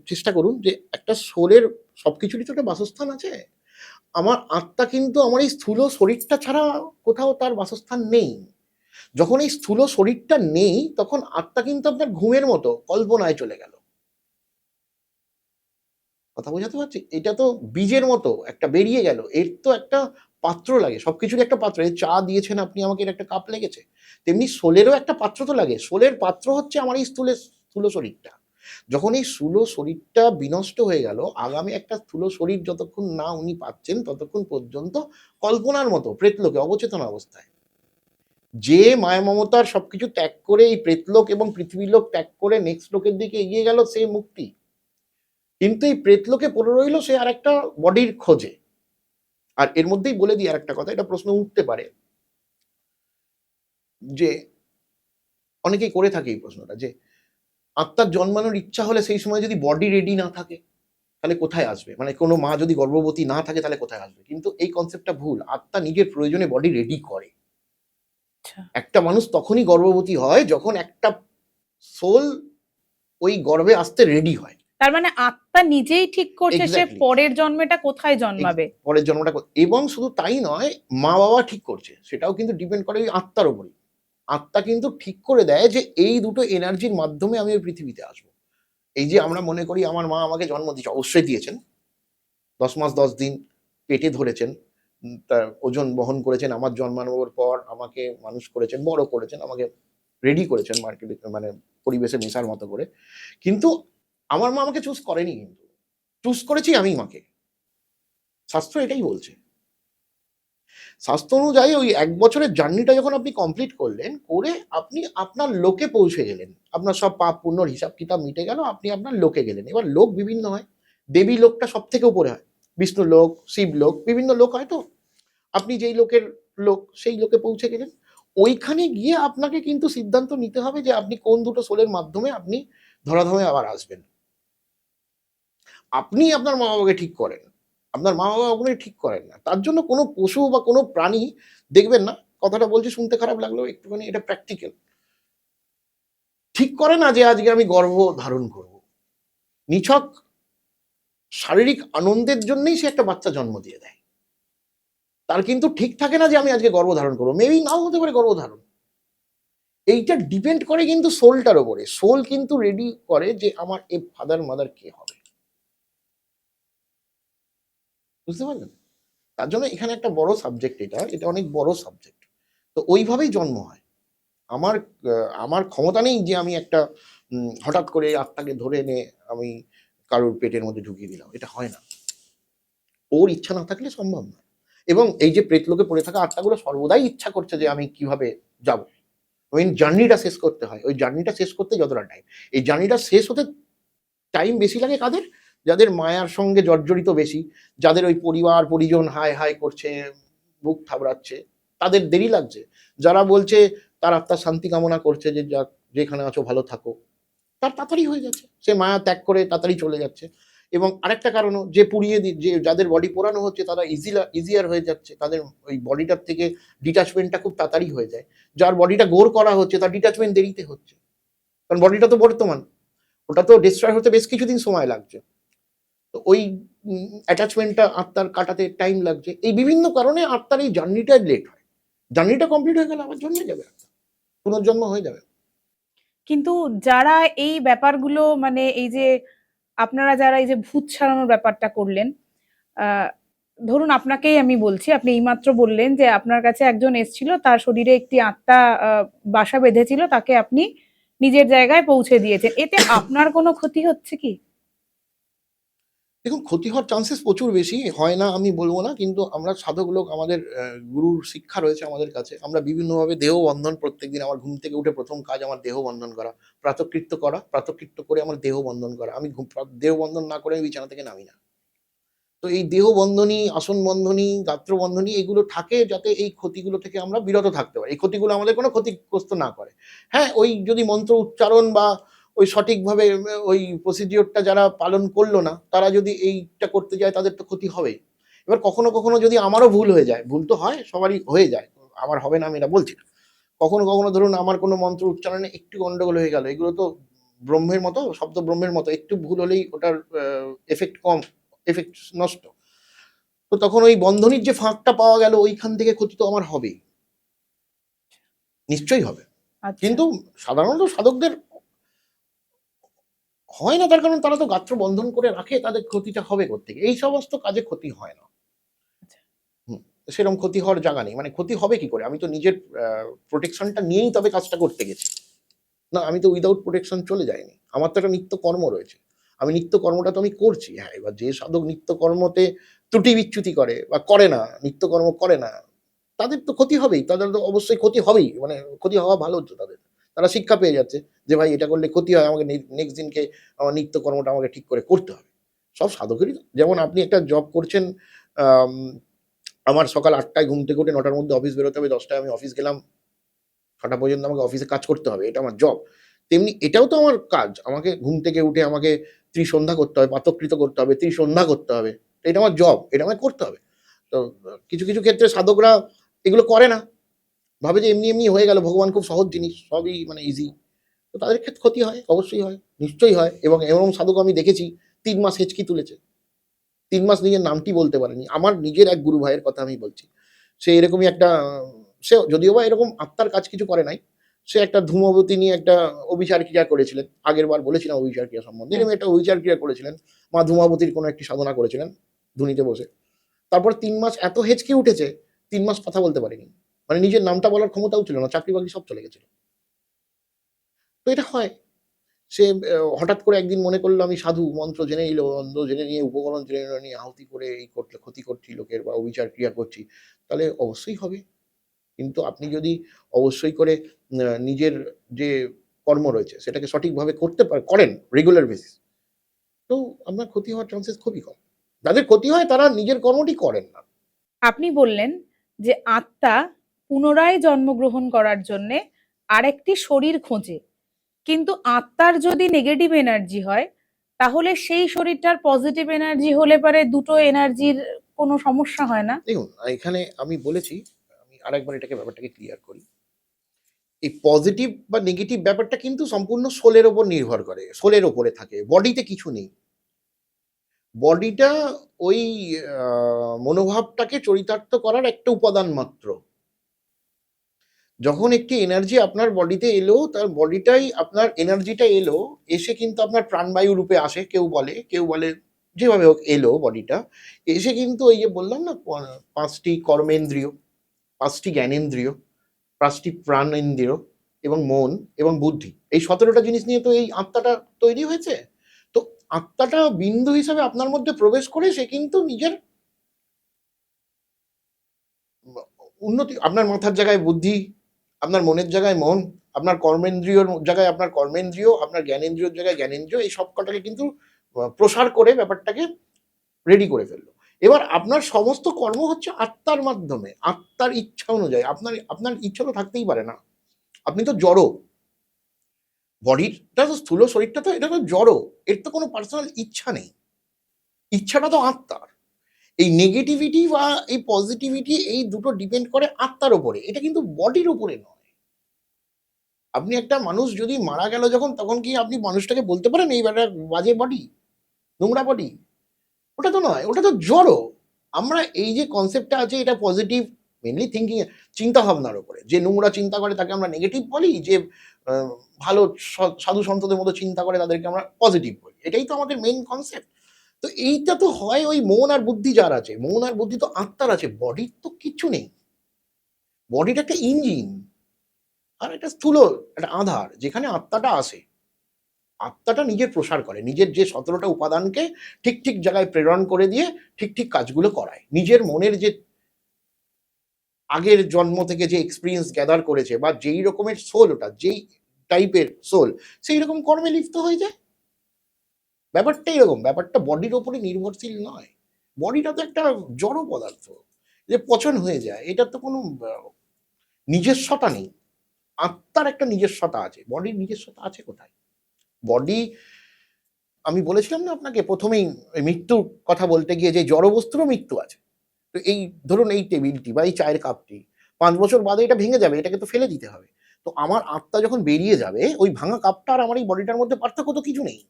চেষ্টা করুন যে একটা সোলের সবকিছুরই তো একটা বাসস্থান আছে। আমার আত্মা কিন্তু আমার এই স্থূল শরীরটা ছাড়া কোথাও তার বাসস্থান নেই। যখন এই স্থূল শরীরটা নেই, তখন আত্মা কিন্তু আপনার ঘুমের মতো কল্পনায় চলে গেল। কথা বোঝাতে পারছি? এটা তো বীজের মতো একটা বেরিয়ে গেল। এর তো একটা পাত্র লাগে। সবকিছুরই একটা পাত্র। এই চা দিয়েছেন আপনি আমাকে, এর একটা কাপ লেগেছে। তেমনি সোলেরও একটা পাত্র তো লাগে। সোলের পাত্র হচ্ছে আমার এই স্থূল শরীরটা। যখন এই স্থূল শরীরটা বিনষ্ট হয়ে গেল, আগামী একটা স্থূল শরীর যতক্ষণ না উনি পাচ্ছেন, ততক্ষণ পর্যন্ত কল্পনার মতো প্রেতলোকে অবচেতন অবস্থায়। যে মায়া মমতার সবকিছু ত্যাগ করে এই প্রেতলোক এবং পৃথিবীর লোক ত্যাগ করে নেক্সট লোকের দিকে এগিয়ে গেল, সে মুক্তি। কিন্তু এই প্রেতলোকে পড়ে রইল সে আরেকটা বডির খোঁজে। আর এর মধ্যেই বলে দিই আরেকটা কথা, এটা প্রশ্ন উঠতে পারে যে, অনেকেই করে থাকে এই প্রশ্নটা যে, আত্মার জন্মানোর ইচ্ছা হলে সেই সময় যদি বডি রেডি না থাকে, তাহলে কোথায় আসবে? মানে কোনো মা যদি গর্ভবতী না থাকে তাহলে কোথায় আসবে? কিন্তু এই কনসেপ্টটা ভুল। আত্মা নিজের প্রয়োজনে বডি রেডি করে। আচ্ছা। একটা মানুষ তখনই গর্ভবতী হয় যখন একটা সোল ওই গর্ভে আসতে রেডি হয়। তার মানে আত্মা নিজেই ঠিক করছে সে এক্সাক্টলি। পরের জন্মেটা কোথায় জন্মাবে। পরের জন্মটা এবং শুধু তাই নয়, মা-বাবা ঠিক করছে। সেটাও কিন্তু ডিপেন্ড করে ওই আত্মার উপরই। আত্মা কিন্তু ঠিক করে দেয় যে এই দুটো এনার্জির মাধ্যমে আমি ওই পৃথিবীতে আসবো। এই যে আমরা মনে করি আমার মা আমাকে জন্ম দিয়েছে, অবশ্যই দিয়েছেন। ১০ মাস ১০ দিন পেটে ধরেছেন। তার ওজন বহন করেছেন। আমার জন্মানোর পর আমাকে মানুষ করেছেন, বড় করেছেন, আমাকে রেডি করেছেন মার্কেটে, মানে পরিবেশে মেশার মতো করে। কিন্তু আমার মা আমাকে চুজ করেনি কিন্তু। চুজ করেছি আমি মাকে। শাস্ত্র এটাই বলছে। স্বাস্থ্য অনুযায়ী ওই ১ বছরের জার্নিটা যখন আপনি কমপ্লিট করলেন, করে আপনি আপনার লোকে পৌঁছে গেলেন। আপনার সব পাপ পুণ্যর হিসাব-কিতাব মিটে গেল, আপনি আপনার লোকে গেলেন। এবার লোক বিভিন্ন হয়। দেবী লোকটা সবথেকে উপরে হয়। বিষ্ণু লোক, শিব লোক, বিভিন্ন লোক হয় তো। আপনি যেই লোকের লোক, সেই লোকে পৌঁছে গেলেন। ওইখানে গিয়ে আপনাকে কিন্তু সিদ্ধান্ত নিতে হবে যে আপনি কোন দুটো সোলের মাধ্যমে আপনি ধরাধামে আবার আসবেন। আপনি আপনার মা-বাবাকে ঠিক করেন। আপনার মা-বাবা কখনোই ঠিক করেন না। তার জন্য কোনো পশু বা কোনো প্রাণী দেখবেন না, কথাটা বলছি শুনতে খারাপ লাগলেও একটুখানি এটা প্র্যাকটিক্যাল। ঠিক করে না যে আজকে আমি গর্ভ ধারণ করব। নিছক শারীরিক আনন্দের জন্যই সে একটা বাচ্চা জন্ম দিয়ে দেয়। তার কিন্তু ঠিক থাকে না যে আমি আজকে গর্ভধারণ করব। মেবি নাও হতে পারে গর্ভধারণ। এইটা ডিপেন্ড করে কিন্তু সোলটার উপরে। সোল কিন্তু রেডি করে যে আমার এ ফাদার মাদার কে হবে। বুঝতে পারলেন? তার জন্য এখানে একটা বড় সাবজেক্ট এটা অনেক বড় সাবজেক্ট। তো ওইভাবেই জন্ম হয়। আমার আ আমার ক্ষমতা নেই যে আমি একটা হঠাৎ করে আত্মাকে ধরে এনে আমি কারোর পেটের মধ্যে ঢুকিয়ে দিলাম। এটা হয় না। ওর ইচ্ছা না থাকলে সম্ভব না। এবং এই যে প্রেতলোকে পড়ে থাকা আত্মাগুলো সর্বদাই ইচ্ছা করছে যে আমি কিভাবে যাবো। ওই জার্নিটা শেষ করতে হয়। ওই জার্নিটা শেষ করতে যতটা টাইম। এই জার্নিটা শেষ হতে টাইম বেশি লাগে কাদের? যাদের মায়ার সঙ্গে জর্জরিত বেশি, যাদের ওই পরিবার পরিজন হায়, হায় করছে, বুক থাবড়াচ্ছে, তাদের দেরি লাগছে। যারা বলছে তার আত্মার শান্তি কামনা করছে যে যাক যেখানে আছো ভালো থাকো, তার তাড়াতাড়ি হয়ে যাচ্ছে। সে মায়া ত্যাগ করে তাড়াতাড়ি চলে যাচ্ছে। এবং আরেকটা কারণও যে যে যাদের বডি পোড়ানো হচ্ছে তারা ইজিয়ার হয়ে যাচ্ছে। তাদের ওই বডিটার থেকে ডিট্যাচমেন্টটা খুব তাড়াতাড়ি হয়ে যায়। যার বডিটা গোর করা হচ্ছে তার ডিট্যাচমেন্ট দেরিতে হচ্ছে। কারণ বডিটা তো বর্তমান। ওটা তো ডিস্ট্রয় হতে বেশ কিছুদিন সময় লাগছে। তো ওই অ্যাটাচমেন্টটা আত্মার কাটাতে টাইম লাগছে। এই বিভিন্ন কারণে আত্মার এই জার্নিটা লেট হয়। জার্নিটা কমপ্লিট হয়ে গেলে আবার জন্মে যাবে, পুনর্জন্ম হয়ে যাবে। কিন্তু যারা এই ব্যাপারগুলো মানে এই যে আপনারা যারা এই যে ভূত ছাড়ানোর ব্যাপারটা করলেন, আহ ধরুন আপনাকেই আমি বলছি, আপনি এইমাত্র বললেন যে আপনার কাছে একজন এসেছিল, তার শরীরে একটি আত্মা বাসা বেঁধেছিল, তাকে আপনি নিজের জায়গায় পৌঁছে দিয়েছেন, এতে আপনার কোনো ক্ষতি হচ্ছে কি? দেখুন, ক্ষতি হওয়ার চান্সেস প্রচুর বেশি, হয় না আমি বলবো না, কিন্তু আমরা সাধক লোক, আমাদের গুরুর শিক্ষা রয়েছে আমাদের কাছে, আমরা বিভিন্নভাবে দেহ বন্ধন, প্রত্যেকদিন আমার ঘুম থেকে উঠে প্রথম কাজ আমার দেহ বন্ধন করা, প্রাতকৃত্য করা, প্রাতকৃত্য করে আমার দেহ বন্ধন করা। আমি দেহ বন্ধন না করে আমি বিছানা থেকে নামি না। তো এই দেহ বন্ধনী, আসন বন্ধনী, গাত্র বন্ধনী এগুলো থাকে যাতে এই ক্ষতিগুলো থেকে আমরা বিরত থাকতে পারি, এই ক্ষতিগুলো আমাদের কোনো ক্ষতিগ্রস্ত না করে। হ্যাঁ, ওই যদি মন্ত্র উচ্চারণ বা ওই সঠিকভাবে ওই প্রসিডিওরটা যারা পালন করলো না, তারা যদি এইটা করতে যায় তাদের তো ক্ষতি হবেই। এবার কখনো কখনো যদি আমারও ভুল হয়ে যায়, ভুল তো হয়, সবারই হয়ে যায়, আমার হবে না আমি এটা বলছি না। কখনো কখনো ধরুন আমার কোনো মন্ত্র উচ্চারণে একটু গন্ডগোল হয়ে গেল, এগুলো তো ব্রহ্মের মতো, শব্দ ব্রহ্মের মতো, একটু ভুল হলেই ওটার এফেক্ট কম, এফেক্ট নষ্ট। তো তখন ওই বন্ধনীর যে ফাঁকটা পাওয়া গেল, ওইখান থেকে ক্ষতি তো আমার হবেই, নিশ্চয়ই হবে। আচ্ছা। কিন্তু সাধারণত সাধকদের হয় না, তার কারণ তারা তো গাত্র বন্ধন করে রাখে, তাদের ক্ষতিটা হবে কোত্থেকে? এই সমস্ত কাজে ক্ষতি হয় না। আচ্ছা। হুম, সেরকম ক্ষতি হওয়ার জায়গা নেই। মানে ক্ষতি হবে কি করে? আমি তো নিজের প্রোটেকশনটা নিয়েই তবে কাজটা করতে গেছি। না, আমি তো উইদাউট প্রোটেকশন চলে যাইনি। আমার তো একটা নিত্য কর্ম রয়েছে। আমি নিত্য কর্মটা তো আমি করছি। হ্যাঁ, এবার যে সাধক নিত্য কর্মতে ত্রুটি বিচ্যুতি করে বা করে না, নিত্য কর্ম করে না, তাদের তো ক্ষতি হবেই। তাদের তো অবশ্যই ক্ষতি হবেই। মানে ক্ষতি হওয়া ভালো তো তাদের। তারা শিক্ষা পেয়ে যাচ্ছে যে ভাই এটা করলে ক্ষতি হয়, আমাকে নেক্সট দিনকে আমার নিত্য কর্মটা আমাকে ঠিক করে করতে হবে। সব সাধকেরই, যেমন আপনি একটা জব করছেন, আম আমার সকাল ৮ টায় ঘুম থেকে উঠে ৯ টার মধ্যে অফিস বেরোতে হবে, ১০ টায় আমি অফিস গেলাম, ৬টা পর্যন্ত আমাকে অফিসে কাজ করতে হবে। এটা আমার জব। তেমনি এটাও তো আমার কাজ। আমাকে ঘুম থেকে উঠে আমাকে ত্রিসন্ধ্যা করতে হবে, প্রাতঃকৃত করতে হবে, ত্রিসন্ধ্যা করতে হবে। এটা আমার জব। এটা আমাকে করতে হবে। তো কিছু, কিছু ক্ষেত্রে সাধকরা এগুলো করে না। ভাবে যে এমনি, এমনি হয়ে গেল। ভগবান খুব সহজ জিনিস। সবই মানে ইজি। তো তাদের ক্ষেত্রে ক্ষতি হয়। অবশ্যই হয়। নিশ্চয়ই হয়। এবং এরকম সাধক আমি দেখেছি ৩ মাস হেঁচকি তুলেছে। ৩ মাস নিজের নামটি বলতে পারেনি। আমার নিজের এক গুরু ভাইয়ের কথা আমি বলছি। সে এরকমই একটা, সে যদিও বা এরকম আত্মার কাজ কিছু করে নাই। সে একটা ধূমবতী নিয়ে একটা অভিচার ক্রিয়া করেছিলেন। আগেরবার বলেছিলাম অভিচার ক্রিয়া সম্বন্ধে। হ্যাঁ। এরকম একটা অভিচার ক্রিয়া করেছিলেন। মা ধূমাবতীর কোনো একটি সাধনা করেছিলেন ধুনিতে বসে। তারপর ৩ মাস এত হেঁচকি উঠেছে, ৩ মাস কথা বলতে পারেনি। মানে নিজের নামটা বলার ক্ষমতাও ছিল না। চাকরি-বাকরি সব চলে গেছিল। তো এটা হয়। সে হঠাৎ করে একদিন মনে করল আমি সাধু, মন্ত্র জেনে নিল, মন্ত্র জেনে নিয়ে, উপকরণ জেনে নিয়ে আহুতি করে এই করতে ক্ষতি করছি লোকের বা অবিচার ক্রিয়া করছি, তাহলে অবশ্যই হবে। কিন্তু আপনি যদি অবশ্যই করে নিজের যে কর্ম রয়েছে সেটাকে সঠিকভাবে করতে করেন রেগুলার বেসিস, তো আপনার ক্ষতি হওয়ার চান্সেস খুবই কম। যাদের ক্ষতি হয় তারা নিজের কর্মটি করেন না। আপনি বললেন যে আত্মা পুনরায় জন্মগ্রহণ করার জন্যে আরেকটি শরীর খোঁজে, কিন্তু আত্মার যদি নেগেটিভ এনার্জি হয়, তাহলে সেই শরীরটার পজিটিভ এনার্জি হলে পারে দুটো এনার্জির কোনো সমস্যা হয় না? দেখুন, এখানে আমি বলেছি, আমি আরেকবার এটাকে ব্যাপারটাকে ক্লিয়ার করি। এই পজিটিভ বা নেগেটিভ ব্যাপারটা কিন্তু সম্পূর্ণ সোলের উপর নির্ভর করে, সোলের উপরে থাকে, বডিতে কিছু নেই। বডিটা ওই মনোভাবটাকে চরিতার্থ করার একটা উপাদান মাত্র। যখন একটি এনার্জি আপনার বডিতে এলো, তার বডিটাই আপনার এনার্জিটা এলো, এসে কিন্তু আপনার প্রাণবায়ু রূপে আসে, কেউ বলে যেভাবে হোক এলো বডিটা। এসে কিন্তু ওই যে বললাম না ৫টি কর্মেন্দ্রিয়, ৫টি জ্ঞানেন্দ্রিয়, ৫টি প্রাণেন্দ্রিয় এবং মন এবং বুদ্ধি। এই ১৭টা জিনিস নিয়ে তো এই আত্মাটা তৈরি হয়েছে। তো আত্মাটা বিন্দু হিসাবে আপনার মধ্যে প্রবেশ করে সে কিন্তু নিজের ম উন্নতি, আপনার মাথার জায়গায় বুদ্ধি, আপনার মনের জায়গায় মন, আপনার কর্মেন্দ্রিয়র জায়গায় আপনার কর্মেন্দ্রিয়, আপনার জ্ঞানেন্দ্রিয়র জায়গায় জ্ঞানেন্দ্রিয়, এই সব কটাকে কিন্তু প্রসার করে ব্যাপারটাকে রেডি করে ফেলল। এবার আপনার সমস্ত কর্ম হচ্ছে আত্মার মাধ্যমে, আত্মার ইচ্ছা অনুযায়ী। আপনার আপনার ইচ্ছা তো থাকতেই পারে না। আপনি তো জড়। বডিটা তো স্থূল শরীরটা তো এটা তো জড়। এর তো কোনো পার্সোনাল ইচ্ছা নেই। ইচ্ছাটা তো আত্মার। এই নেগেটিভিটি বা এই পজিটিভিটি এই দুটো ডিপেন্ড করে আত্মার উপরে। এটা কিন্তু বডির উপরে নয়। আপনি একটা মানুষ যদি মারা গেল যখন, তখন কি আপনি মানুষটাকে বলতে পারেন এই বেটা বাজে বডি, নোংরা বডি? ওটা তো নয়, ওটা তো জড়। আমরা এই যে কনসেপ্টটা আছে এটা পজিটিভ, মেনলি থিঙ্কিং, চিন্তা ভাবনার উপরে। যে নোংরা চিন্তা করে তাকে আমরা নেগেটিভ বলি, যে ভালো সাধু সন্তদের মতো চিন্তা করে তাদেরকে আমরা পজিটিভ বলি। এটাই তো আমাদের মেইন কনসেপ্ট। তো এইটা তো হয় ওই মন আর বুদ্ধি যার আছে, মন আর বুদ্ধি তো আত্মার আছে, বডির তো কিচ্ছু নেই। বডিটা একটা ইঞ্জিন আর একটা স্থূল একটা আধার, যেখানে আত্মাটা আসে। আত্মাটা নিজের প্রসার করে, নিজের যে 17টা উপাদানকে ঠিক ঠিক জায়গায় প্রেরণ করে দিয়ে ঠিক ঠিক কাজগুলো করায়। নিজের মনের যে আগের জন্ম থেকে যে এক্সপিরিয়েন্স গ্যাদার করেছে, বা যেই রকমের সোল, ওটা যেই টাইপের সোল, সেই রকম কর্মে লিপ্ত হয়ে যায়। ব্যাপারটা এরকম, ব্যাপারটা বডির ওপরে নির্ভরশীল নয়। বডিটা তো একটা জড় পদার্থ, যে পচন হয়ে যায়, এটার তো কোনো নিজস্বতা নেই। আত্মার একটা নিজস্বতা আছে, বডির নিজস্বতা আছে কোথায়? বডি, আমি বলেছিলাম না আপনাকে প্রথমেই মৃত্যুর কথা বলতে গিয়ে, যে জড় বস্তুরও মৃত্যু আছে। তো এই ধরুন এই টেবিলটি বা এই চায়ের কাপটি 5 বছর বাদে এটা ভেঙে যাবে, এটাকে তো ফেলে দিতে হবে। তো আমার আত্মা যখন বেরিয়ে যাবে, ওই ভাঙা কাপটা আর আমার এই বডিটার মধ্যে পার্থক্য তো কিছু নেই।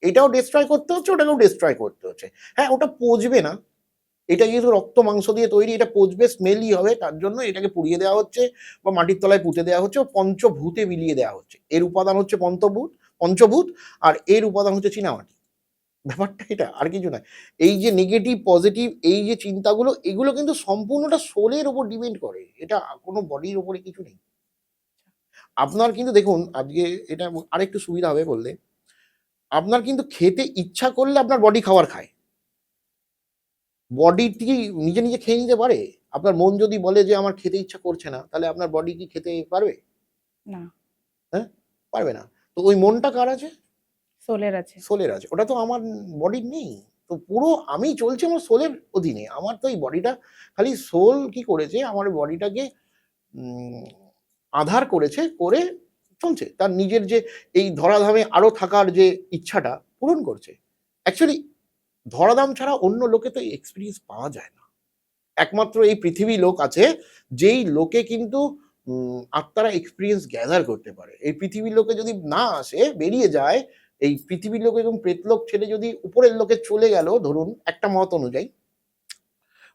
এটাও ডিস্ট্রয় করতে হচ্ছে, ওটাকেও ডিস্ট্রয় করতে হচ্ছে। হ্যাঁ, ওটা পচবে না, এটা যেহেতু রক্ত মাংস দিয়ে তৈরি, এটা পচবে, স্মেলই হবে, তার জন্য এটাকে পুড়িয়ে দেওয়া হচ্ছে বা মাটির তলায় পুঁতে দেওয়া হচ্ছে, পঞ্চভূতে বিলিয়ে দেওয়া হচ্ছে। এর উপাদান হচ্ছে পঞ্চভূত, আর এর উপাদান হচ্ছে চীনামাটি। ব্যাপারটা এটা, আর কিছু নয়। এই যে নেগেটিভ পজিটিভ এই যে চিন্তাগুলো, এগুলো কিন্তু সম্পূর্ণটা সোলের উপর ডিপেন্ড করে, এটা কোনো বডির উপরে কিছু নেই। আপনার কিন্তু দেখুন, আজকে এটা আরেকটু সুবিধা হবে বললে, আপনার কিন্তু খেতে ইচ্ছা করলে আপনার বডি খাবার খায়। বডি কি নিজে নিজে খেয়ে নিতে পারে? আপনার মন যদি বলে যে আমার খেতে ইচ্ছা করছে না, তাহলে আপনার বডি কি খেতে পারবে? না, হ্যাঁ, পারবে না। তো ওই মনটা কার আছে? সোলের আছে। সোলের আছে। ওটা তো আমার বডির নেই। তো পুরো আমি চলছি আমার সোলের অধীনে। আমার তো এই বডিটা, খালি সোল কি করেছে, আমার বডিটাকে উম আঁধার করেছে, করে চলছে। তার নিজের যে এই ধরাধামে আরো থাকার যে ইচ্ছাটা পূরণ করছে। অ্যাকচুয়ালি ধরাধাম ছাড়া অন্য লোকে তো এই এক্সপেরিয়েন্স পাওয়া যায় না। একমাত্র এই পৃথিবী লোক আছে, যেই লোকে কিন্তু আত্মারা এক্সপেরিয়েন্স গ্যাদার করতে পারে। এই পৃথিবীর লোকে যদি না আসে, বেরিয়ে যায়, এই পৃথিবীর লোক এবং প্রেতলোক ছেড়ে যদি উপরের লোকে চলে গেল, ধরুন একটা মত অনুযায়ী,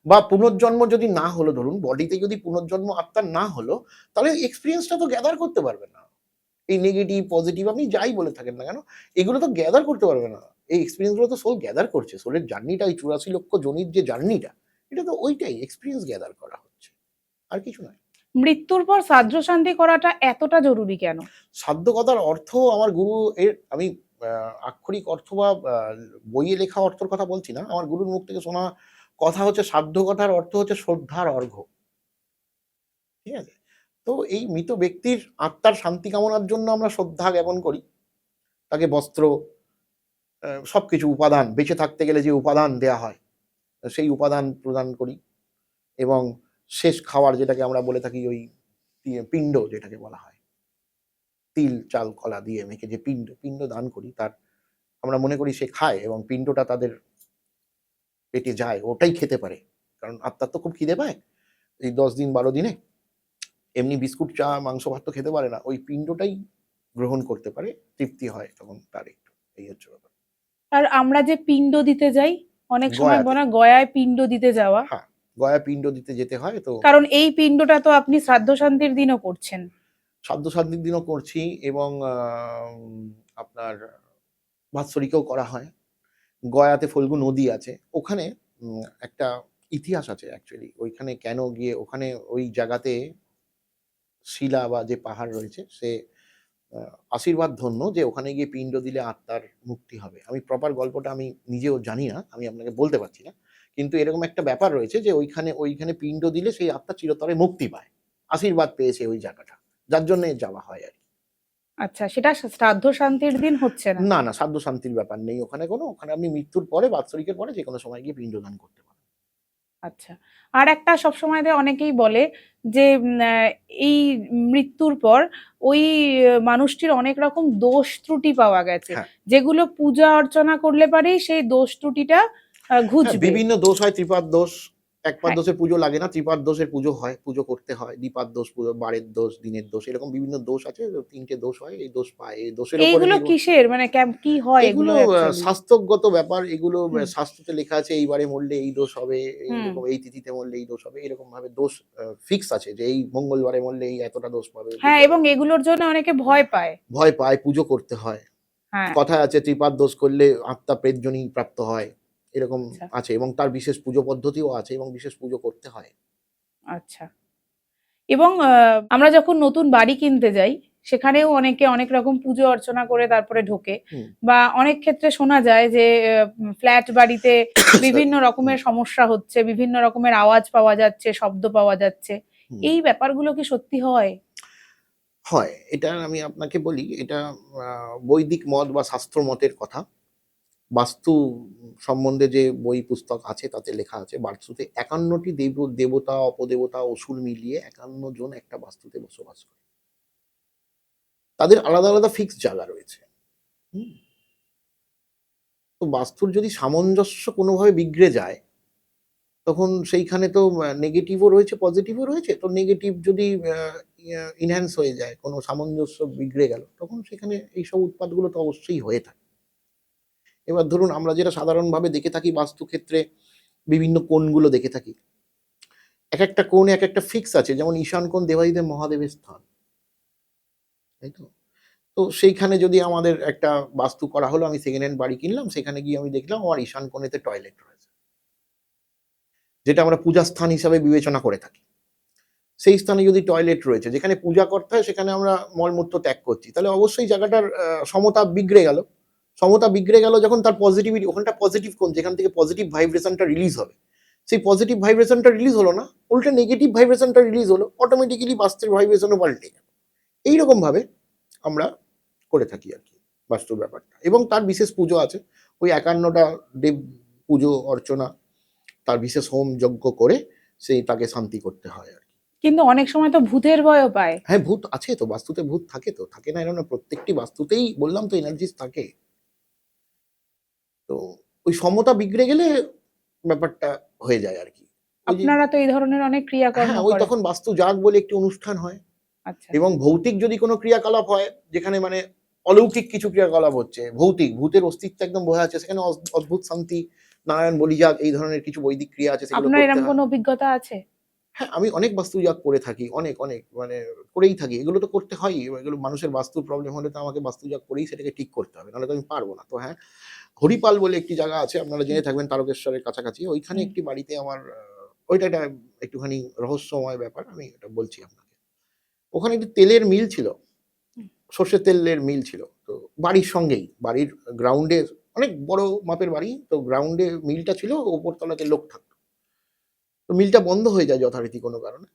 বা পুনর্জন্ম যদি না হলো, ধরুন বডিতে যদি পুনর্জন্ম আত্মার না হলো, তাহলে এক্সপেরিয়েন্সটা তো গ্যাদার করতে পারবে না। এই নেগেটিভ পজিটিভ আপনি যাই বলে থাকেন না কেন, এগুলো তো গ্যাদার করতে পারবে না। এই এক্সপেরিয়েন্স গুলো তো সোল গ্যাদার করছে। সোলের জার্নিটা, এই 84 লক্ষ জনির যে জার্নিটা, এটা তো ওইটাই এক্সপেরিয়েন্স গ্যাদার করা হচ্ছে, আর কিছু নয়। মৃত্যুর পর শ্রাদ্ধ শান্তি করাটা এতটা জরুরি কেন? সাধ্য কথার অর্থ আমার গুরু, এর আমি আক্ষরিক অর্থ বা বইয়ে লেখা অর্থের কথা বলছি না। আমার গুরুর মুখ থেকে শোনা কথা হচ্ছে, সাধ্য কথার অর্থ হচ্ছে শ্রদ্ধার অর্ঘ্য। ঠিক আছে? তো এই মৃত ব্যক্তির আত্মার শান্তি কামনার জন্য আমরা শ্রদ্ধা জ্ঞাপন করি। তাকে বস্ত্র, সবকিছু উপাদান, বেঁচে থাকতে গেলে যে উপাদান দেয়া হয়, সেই উপাদান প্রদান করি। এবং শেষ খাওয়ার, যেটাকে আমরা বলে থাকি ওই পিণ্ড যেটাকে বলা হয়, তিল চাল কলা দিয়ে মেখে যে পিণ্ড দান করি, তার আমরা মনে করি সে খায় এবং পিণ্ডটা তাদের পেটে যায়, ওটাই খেতে পারে। কারণ আত্মার তো খুব খিদে পায় এই 10 দিন 12 দিনে। এমনি বিস্কুট চা মাংস ভাত তো খেতে পারে না, ওই পিণ্ডটাই গ্রহণ করতে পারে, তৃপ্তি হয় তখন তার একটু। এই হচ্ছে ব্যাপার। আর আমরা যে পিণ্ড দিতে যাই, অনেক সময় গয়াতে, বলা গয়ায় পিণ্ড দিতে যাওয়া, হ্যাঁ, গয়া পিণ্ড দিতে যেতে হয়। তো কারণ এই পিণ্ডটা তো আপনি শ্রাদ্ধ শান্তির দিনও করছেন। সাধ্য সাধ্যের দিনও করছি, এবং আপনার বাৎসরিকেও করা হয়। গয়াতে ফল্গু নদী আছে, ওখানে একটা ইতিহাস আছে অ্যাকচুয়ালি। ওইখানে কেন গিয়ে, ওখানে ওই জায়গাতে শিলা বা যে পাহাড় রয়েছে, সে আশীর্বাদ ধন্য যে ওখানে গিয়ে পিণ্ড দিলে আত্মার মুক্তি হবে। আমি প্রপার গল্পটা আমি নিজেও জানি না, আমি আপনাকে বলতে পারছি না। কিন্তু এরকম একটা ব্যাপার রয়েছে যে ওইখানে পিণ্ড দিলে সেই আত্মা চিরতরে মুক্তি পায়, আশীর্বাদ পেয়েছে ওই জায়গাটা, যার জন্য যাওয়া হয় আর কি। আচ্ছা, সেটা শ্রাদ্ধ শান্তির দিন হচ্ছে না? না না, সাধ্য শান্তির ব্যাপার নেই ওখানে কোনো। ওখানে আপনি মৃত্যুর পরে, বাৎসরিকের পরে যে কোনো সময় গিয়ে পিণ্ডদান করতে পারেন। আচ্ছা, আর একটা সবসময় অনেকেই বলে যে এই মৃত্যুর পর ওই মানুষটির অনেক রকম দোষ ত্রুটি পাওয়া গেছে, হ্যাঁ, যেগুলো পূজা অর্চনা করলে পারেই সেই দোষ ত্রুটিটা হ্যাঁ, ঘুচবে। বিভিন্ন দোষ হয়, ত্রিপাদ দোষ, একপাদ হ্যাঁ, দোষের পুজো লাগে না, ত্রিপাদ দোষের পুজো হয়, পুজো করতে হয়। দ্বিপাদ দোষ, পুজো বারের দোষ, দিনের দোষ, এরকম বিভিন্ন দোষ আছে। ৩ টে দোষ হয়। এই দোষ পায়। এই দোষের উপরে এইগুলো নির্ভর কিসের মানে কি হয় এগুলো এগুলো অ্যাকচুয়ালি? স্বাস্থ্যগত ব্যাপার। এগুলো হুম, শাস্ত্রতে লেখা আছে এইবারে মরলে এই দোষ হবে, হুম। এইরকম এই তিথিতে মরলে এই দোষ হবে। এরকমভাবে দোষ ফিক্স আছে যে এই মঙ্গলবারে মরলে এই এতটা দোষ পাবে, হ্যাঁ, বুধবারে এবং এগুলোর জন্য অনেকে ভয় পায়। ভয় পায়, পুজো করতে হয়। হ্যাঁ, কথায় আছে ত্রিপাদ দোষ করলে আত্মা প্রেতজনি প্রাপ্ত হয়। এরকম আচ্ছা, আছে এবং তার বিশেষ পুজো পদ্ধতিও আছে এবং বিশেষ পুজো করতে হয়। আচ্ছা। এবং আমরা যখন নতুন বাড়ি কিনতে যাই, সেখানেও অনেকে অনেক রকম পুজো অর্চনা করে তারপরে ঢোকে। হুম, বা অনেক ক্ষেত্রে শোনা যায় যে ফ্ল্যাট বাড়িতে সরি। বিভিন্ন হুম, রকমের সমস্যা হচ্ছে, বিভিন্ন রকমের আওয়াজ পাওয়া যাচ্ছে, শব্দ পাওয়া যাচ্ছে। হুম। এই ব্যাপারগুলো কি সত্যি হয়? হয়। এটা আমি আপনাকে বলি, এটা বৈদিক মত বা শাস্ত্র মতের কথা। বাস্তু সম্বন্ধে যে বই পুস্তক আছে তাতে লেখা আছে বাস্তুতে ৫১ টি দেবতা, অপদেবতা, অসুর মিলিয়ে ৫১ জন একটা বাস্তুতে বসবাস করে। তাদের আলাদা, আলাদা ফিক্সড জায়গা রয়েছে। হুম? তো বাস্তুর যদি সামঞ্জস্য কোনোভাবে বিগড়ে যায়, তখন সেইখানে তো নেগেটিভও রয়েছে, পজিটিভও রয়েছে। তো নেগেটিভ যদি আ এনহ্যান্স হয়ে যায়, কোনো সামঞ্জস্য বিগড়ে গেল, তখন সেখানে এইসব উৎপাতগুলো তো অবশ্যই হয়ে থাকে। এবার ধরুন আমরা যেটা সাধারণভাবে দেখে থাকি বাস্তুক্ষেত্রে বিভিন্ন কোণগুলো দেখে থাকি। একেকটা কোণে একেকটা ফিক্স আছে। যেমন ঈশান কোণ দেবাদিদেব মহাদেবের স্থান। তাই তো? তো সেইখানে যদি আমাদের একটা বাস্তু করা হলো, আমি সেকেন্ড হ্যান্ড বাড়ি কিনলাম। সেখানে গিয়ে আমি দেখলাম আমার ঈশান কোণেতে টয়লেট রয়েছে। যেটা আমরা পূজা স্থান হিসাবে বিবেচনা করে থাকি। সেই স্থানে যদি টয়লেট রয়েছে, যেখানে পূজা করতে হয় সেখানে আমরা মলমূত্র ত্যাগ করছি। তাহলে অবশ্যই জায়গাটার সমতা বিগড়ে গেল। সমতা বিগড়ে গেল যখন তার পজিটিভিটি ওখানটা পজিটিভ কোণ যেখান থেকে পজিটিভ ভাইব্রেশনটা রিলিজ হবে। সেই পজিটিভ ভাইব্রেশনটা রিলিজ হলো না, উল্টে নেগেটিভ ভাইব্রেশনটা রিলিজ হলো। অটোমেটিক্যালি বাস্তুর ভাইব্রেশনও পাল্টে গেল। এইরকমভাবে আমরা করে থাকি আরকি বাস্তুর ব্যাপারটা। এবং তার বিশেষ পুজো আছে। ওই ৫১ টা দেব পুজো অর্চনা, তার বিশেষ হোম যজ্ঞ করে সেই তাকে শান্তি করতে হয় আরকি। কিন্তু অনেক সময় তো ভূতের ভয়ও পায়। হ্যাঁ, ভূত আছে তো, বাস্তুতে ভূত থাকে তো। থাকে না এরম না, প্রত্যেকটি বাস্তুতেই বললাম তো এনার্জিস থাকে। তো ওই সমতা বিগড়ে গেলে ব্যাপারটা হয়ে যায় আরকি। ওই যে আপনারা তো এই ধরনের অনেক ক্রিয়াকর্ম হ্যাঁ, ওই করেন। তখন বাস্তু জাগ বলে একটি অনুষ্ঠান হয় আচ্ছা, এবং ভৌতিক যদি কোনো ক্রিয়াকলাপ হয়, যেখানে মানে অলৌকিক কিছু ক্রিয়াকলাপ হচ্ছে, ভৌতিক, ভূতের অস্তিত্ব একদম বোঝা যাচ্ছে, সেখানে অদ্ভুত শান্তি, নারায়ণ বলিযাগ এই ধরনের কিছু বৈদিক ক্রিয়া আছে সেগুলো আপনার করতে এরকম হয়। কোনো অভিজ্ঞতা আছে? হ্যাঁ, আমি অনেক বাস্তুজাগ করে থাকি। অনেক, অনেক মানে করেই থাকি। এগুলো তো করতে হয়ই। এগুলো মানুষের বাস্তুর প্রবলেম হলে তো আমাকে বাস্তুজাগ করেই সেটাকে ঠিক করতে হবে। নাহলে তো আমি পারব না। তো হ্যাঁ, হরিপাল বলে একটি জায়গা আছে, আপনারা হুম, জেনে থাকবেন তারকেশ্বরের কাছাকাছি। ওইখানে হুম, একটি বাড়িতে আমার ওইটা একটা একটুখানি রহস্যময় ব্যাপার। আমি এটা বলছি আপনাকে। ওখানে একটি তেলের মিল ছিল। হুম। সর্ষের তেলের মিল ছিল। তো বাড়ির সঙ্গেই, বাড়ির গ্রাউন্ডে অনেক বড় মাপের বাড়ি। তো গ্রাউন্ডে মিলটা ছিল, উপর তলাতে লোক থাকত। তো মিলটা বন্ধ হয়ে যায় যথারীতি কোনো কারণে।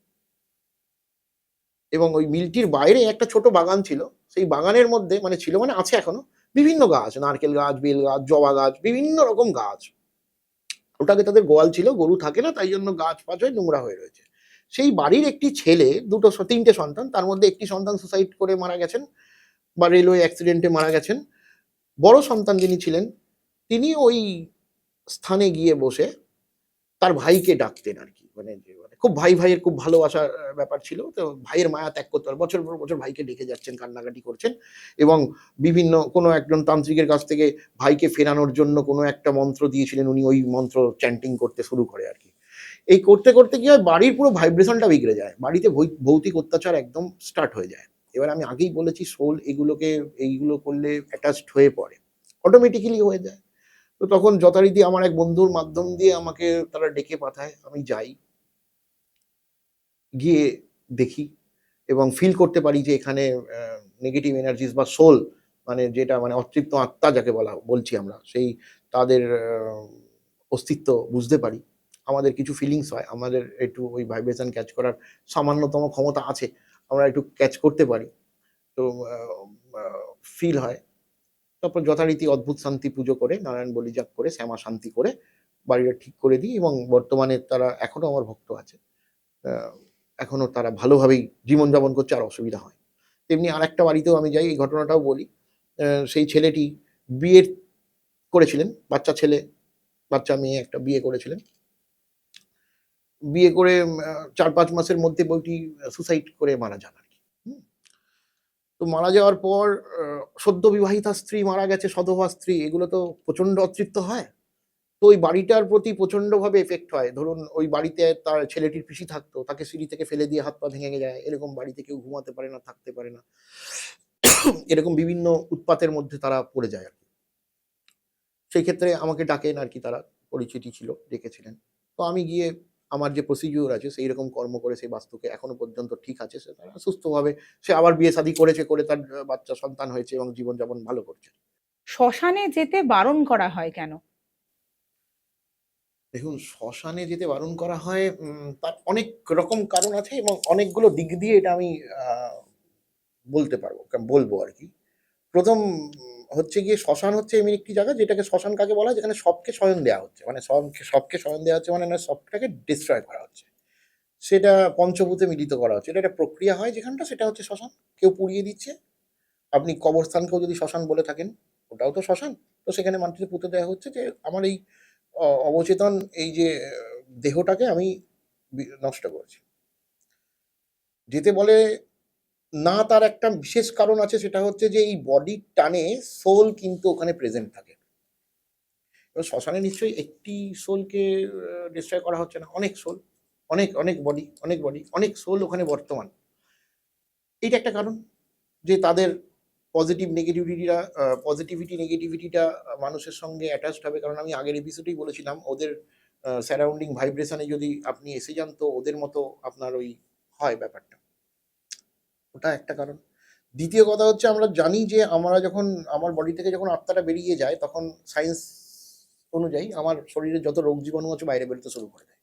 এবং ওই মিলটির বাইরে একটা ছোট বাগান ছিল। সেই বাগানের মধ্যে মানে ছিল মানে আছে এখনো বিভিন্ন গাছ, নারকেল গাছ, বেল গাছ, জবা গাছ, বিভিন্ন রকম গাছ। ওটাকে তাদের গোয়াল ছিল, গরু থাকে না তাই জন্য গাছ-ফাছ হয়ে নোংরা হয়ে রয়েছে। সেই বাড়ির একটি ছেলে ৩ টে সন্তান, তার মধ্যে একটি সন্তান সুসাইড করে মারা গেছেন বা রেলওয়ে অ্যাক্সিডেন্টে মারা গেছেন। বড় সন্তান যিনি ছিলেন তিনি ওই স্থানে গিয়ে বসে তার ভাইকে ডাকতেন আরকি। মানে খুব ভাইয়ের খুব ভালোবাসার ব্যাপার ছিল। তো ভাইয়ের মায়া ত্যাগ করতে পারে। বছর পর বছর ভাইকে ডেকে যাচ্ছেন, কান্নাকাটি করছেন এবং বিভিন্ন কোনো একজন তান্ত্রিকের কাছ থেকে ভাইকে ফেরানোর জন্য কোনো একটা মন্ত্র দিয়েছিলেন। উনি ওই মন্ত্র চ্যান্টিং করতে শুরু করে আরকি। এই করতে, করতে কি হয় বাড়ির পুরো ভাইব্রেশনটা বিগড়ে যায়। বাড়িতে ভৌতিক অত্যাচার একদম স্টার্ট হয়ে যায়। এবার আমি আগেই বলেছি সোল এইগুলো করলে অ্যাটাচড হয়ে পড়ে। অটোমেটিক্যালি হয়ে যায়। তো তখন যথারীতি আমার এক বন্ধুর মাধ্যম দিয়ে আমাকে তারা ডেকে পাঠায়। আমি যাই। গিয়ে দেখি এবং ফিল করতে পারি যে এখানে নেগেটিভ এনার্জিস বা সোল মানে যেটা মানে অতৃপ্ত আত্মা যাকে বলছি আমরা, সেই তাদের অস্তিত্ব বুঝতে পারি। আমাদের কিছু ফিলিংস হয়। আমাদের একটু ওই ভাইব্রেশন ক্যাচ করার সামান্যতম ক্ষমতা আছে। আমরা একটু ক্যাচ করতে পারি। তো আ আ ফিল হয়। তারপর যথারীতি অদ্ভুত শান্তি পুজো করে, নারায়ণ বলিযাগ করে, শ্যামা শান্তি করে বাড়িটা ঠিক করে দিই এবং বর্তমানে তারা এখনো আমার ভক্ত আছে। আ এখনো তারা ভালোভাবেই জীবনযাপন করছে, আর অসুবিধা হয়। তেমনি আরেকটা বাড়িতেও আমি যাই, এই ঘটনাটাও বলি। সেই ছেলেটি বিয়ে করেছিলেন, বাচ্চা ছেলে, বাচ্চা মেয়ে একটা বিয়ে করেছিলেন। বিয়ে করে 4-5 মাসের মধ্যে বইটি সুসাইড করে মারা যান আর কি। তো মারা যাওয়ার পর সদ্য বিবাহিতা স্ত্রী মারা গেছে, সধবা স্ত্রী, এগুলো তো প্রচন্ড অতৃপ্ত হয়। তো ওই বাড়িটার প্রতি প্রচন্ডভাবে এফেক্ট হয়। ধরুন ওই বাড়িতে তার ছেলেটির পিসি থাকতো, তাকে সিঁড়ি থেকে ফেলে দিয়ে হাত পা ভেঙে যায়, এরকম বাড়িতে কেউ ঘুমাতে পারে না, থাকতে পারে না। এরকম বিভিন্ন উৎপাতের মধ্যে তারা পড়ে যায় আর কি। সেই ক্ষেত্রে আমাকে ডাকেন আর কি, তারা পরিচিতি ছিল, ডেকেছিলেন। তো আমি গিয়ে আমার যে প্রসিডিউর আছে সেই রকম কর্ম করে সেই বাস্তুকে এখনো পর্যন্ত ঠিক আছে, সে তারা সুস্থভাবে সে আবার বিয়ে শাদী করেছে, করে তার বাচ্চা সন্তান হয়েছে এবং জীবনযাপন ভালো করছে। শ্মশানে যেতে বারণ করা হয় কেন? দেখুন, শ্মশানে যেতে বারণ করা হয় তার অনেক রকম কারণ আছে এবং অনেকগুলো দিক দিয়ে এটা আমি আ বলতে পারবো, বলবো আরকি। ১ম হচ্ছে গিয়ে শ্মশান হচ্ছে এমন একটি জায়গা যেটাকে শ্মশান কাকে বলা হয়? যেখানে সবকে শয়ন দেয়া হচ্ছে। মানে সবকে শয়ন দেয়া হচ্ছে মানে না, সবটাকে ডিস্ট্রয় করা হচ্ছে। সেটা পঞ্চভূতে মিলিত করা হচ্ছে। এটা একটা প্রক্রিয়া হয় যেখানটা, সেটা হচ্ছে শ্মশান। কেউ পুড়িয়ে দিচ্ছে। আপনি কবরস্থানকেও যদি শ্মশান বলে থাকেন, ওটাও তো শ্মশান। তো সেখানে মাটিতে পুঁতে দেয়া হচ্ছে যে আমার এই অবচেতন এই যে দেহটাকে আমি নষ্ট করছি। যেতে বলে না, তার একটা বিশেষ কারণ আছে, সেটা হচ্ছে যে এই বডির টানে সোল কিন্তু ওখানে প্রেজেন্ট থাকে। এবার শ্মশানে নিশ্চয়ই একটি সোলকে ডিস্ট্রয় করা হচ্ছে না। অনেক সোল, অনেক সোল ওখানে বর্তমান। এইটা একটা কারণ যে তাদের পজিটিভিটি নেগেটিভিটিটা মানুষের সঙ্গে অ্যাটাচড হবে। কারণ আমি আগের এপিসোডেই বলেছিলাম, ওদের সারাউন্ডিং ভাইব্রেশন এ যদি আপনি এসে যান তো ওদের মতো আপনার ওই হয় ব্যাপারটা। ওটা একটা কারণ। দ্বিতীয় কথা হচ্ছে, আমরা জানি যে আমরা যখন আমার বডি থেকে যখন আত্মাটা বেরিয়ে যায় তখন সায়েন্স অনুযায়ী আমার শরীরে যত রোগ জীবাণু আছে বাইরে বেরোতে শুরু করে দেয়।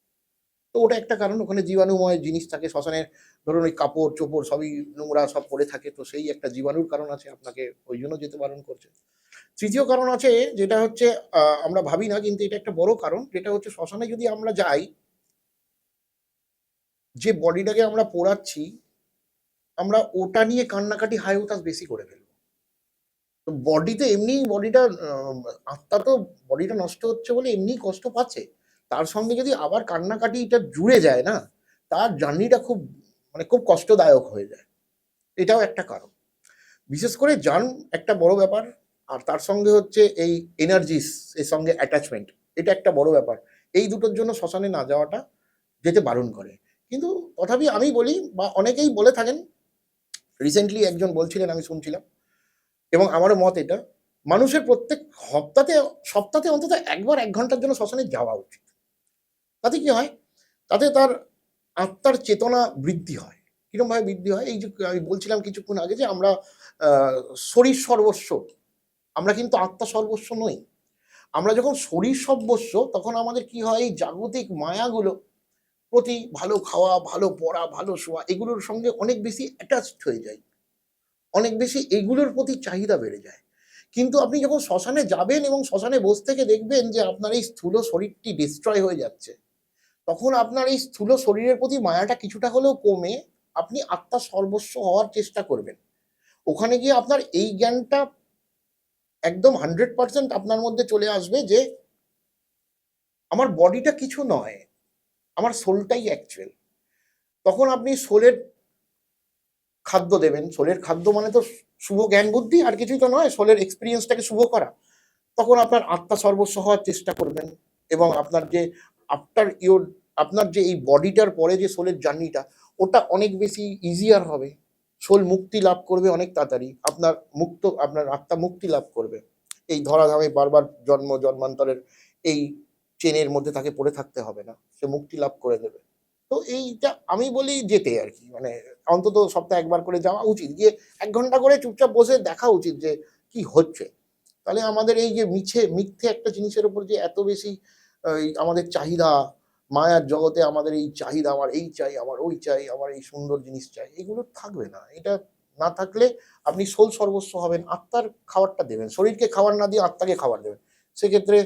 তো ওটা একটা কারণ, ওখানে জীবাণুময় জিনিস থাকে। শ্মশানের ধরুন ওই কাপড়-চোপড় সবই নোংরা, সব পড়ে থাকে। তো সেই একটা জীবাণুর কারণ আছে, আপনাকে ওই জন্য যেতে বারণ করছে। তৃতীয় কারণ আছে, যেটা হচ্ছে আমরা ভাবি না কিন্তু এটা একটা বড় কারণ, যেটা হচ্ছে শ্মশানে যদি আমরা যাই, যে বডিটাকে আমরা পোড়াচ্ছি, আমরা ওটা নিয়ে কান্নাকাটি হাই হুতাশ বেশি করে ফেলব। তো বডিতে এমনিই বডিটা আত্মা তো বডিটা নষ্ট হচ্ছে বলে এমনিই কষ্ট পাচ্ছে। তার সঙ্গে যদি আবার কান্নাকাটিটা জুড়ে যায় না, তার জার্নিটা খুব মানে খুব কষ্টদায়ক হয়ে যায়। এটাও একটা কারণ। বিশেষ করে জার্ন একটা বড় ব্যাপার। আর তার সঙ্গে হচ্ছে এই এনার্জিস এর সঙ্গে অ্যাটাচমেন্ট, এটা একটা বড় ব্যাপার। এই দুটোর জন্য শ্মশানে না যাওয়াটা যেতে বারণ করে। কিন্তু তথাপি আমি বলি বা অনেকেই বলে থাকেন, রিসেন্টলি একজন বলছিলেন আমি শুনছিলাম এবং আমারও মত এটা, মানুষের প্রত্যেক হপ্তাতে সপ্তাহে অন্তত একবার ১ ঘন্টার জন্য শ্মশানে যাওয়া উচিত। তাতে কি হয়? তাতে তার আত্মার চেতনা বৃদ্ধি হয়। কিরমভাবে বৃদ্ধি হয়? এই যে আমি বলছিলাম কিছুক্ষণ আগে যে আমরা আ শরীর সর্বস্ব, আমরা কিন্তু আত্মা সর্বস্ব নই। আমরা যখন শরীর সর্বস্ব তখন আমাদের কি হয়? এই জাগতিক মায়াগুলো প্রতি ভালো খাওয়া, ভালো পড়া, ভালো শোয়া এগুলোর সঙ্গে অনেক বেশি অ্যাটাচড হয়ে যাই। অনেক বেশি এগুলোর প্রতি চাহিদা বেড়ে যায়। কিন্তু আপনি যখন শ্মশানে যাবেন এবং শ্মশানে বসে থেকে দেখবেন যে আপনার এই স্থূল শরীরটি ডিস্ট্রয় হয়ে যাচ্ছে, তখন আপনার এই স্থূল শরীরের প্রতি মায়াটা কিছুটা হলেও কমে আপনি আত্মার সর্বস্ব হওয়ার চেষ্টা করবেন। ওখানে গিয়ে আপনার এই জ্ঞানটা একদম 100% আপনার মধ্যে চলে আসবে যে আমার বডিটা কিছু নয়, আমার সোলটাই অ্যাকচুয়াল। তখন আপনি সোলের খাদ্য দেবেন। সোলের খাদ্য মানে তো শুভ জ্ঞান বুদ্ধি, আর কিছুই তো নয়। সোলের এক্সপেরিয়েন্সটাকে শুভ করা। তখন আপনার আত্মা সর্বস্ব হওয়ার চেষ্টা করবেন এবং আপনার যে আফটার ইউর আপনার যে এই বডিটার পরে যে সোলের জার্নিটা, ওটা অনেক বেশি ইজিয়ার হবে। সোল মুক্তি লাভ করবে অনেক তাড়াতাড়ি। আপনার আত্মা মুক্তি লাভ করবে। এই ধরাধামে বারবার জন্মান্তরের এই চেনের মধ্যে তাকে পড়ে থাকতে হবে না। সে মুক্তি লাভ করে দেবে। তো এইটা আমি বলি যেতে আরকি। মানে অন্তত সপ্তাহে ১ বার করে যাওয়া উচিত। গিয়ে ১ ঘন্টা করে চুপচাপ বসে দেখা উচিত যে কি হচ্ছে। তাহলে আমাদের এই যে মিথ্যে একটা জিনিসের উপর যে এত বেশি এই আমাদের চাহিদা, মায়ার জগতে আমাদের এই চাহিদা, আমার এই চাই, আমার ওই চাই, আমার এই সুন্দর জিনিস চাই, এগুলো থাকবে না। এটা না থাকলে আপনি সোল সর্বস্ব হবেন, আত্মার খাবারটা দেবেন। শরীরকে খাবার না দিয়ে আত্মাকে খাবার দেবেন। সেক্ষেত্রে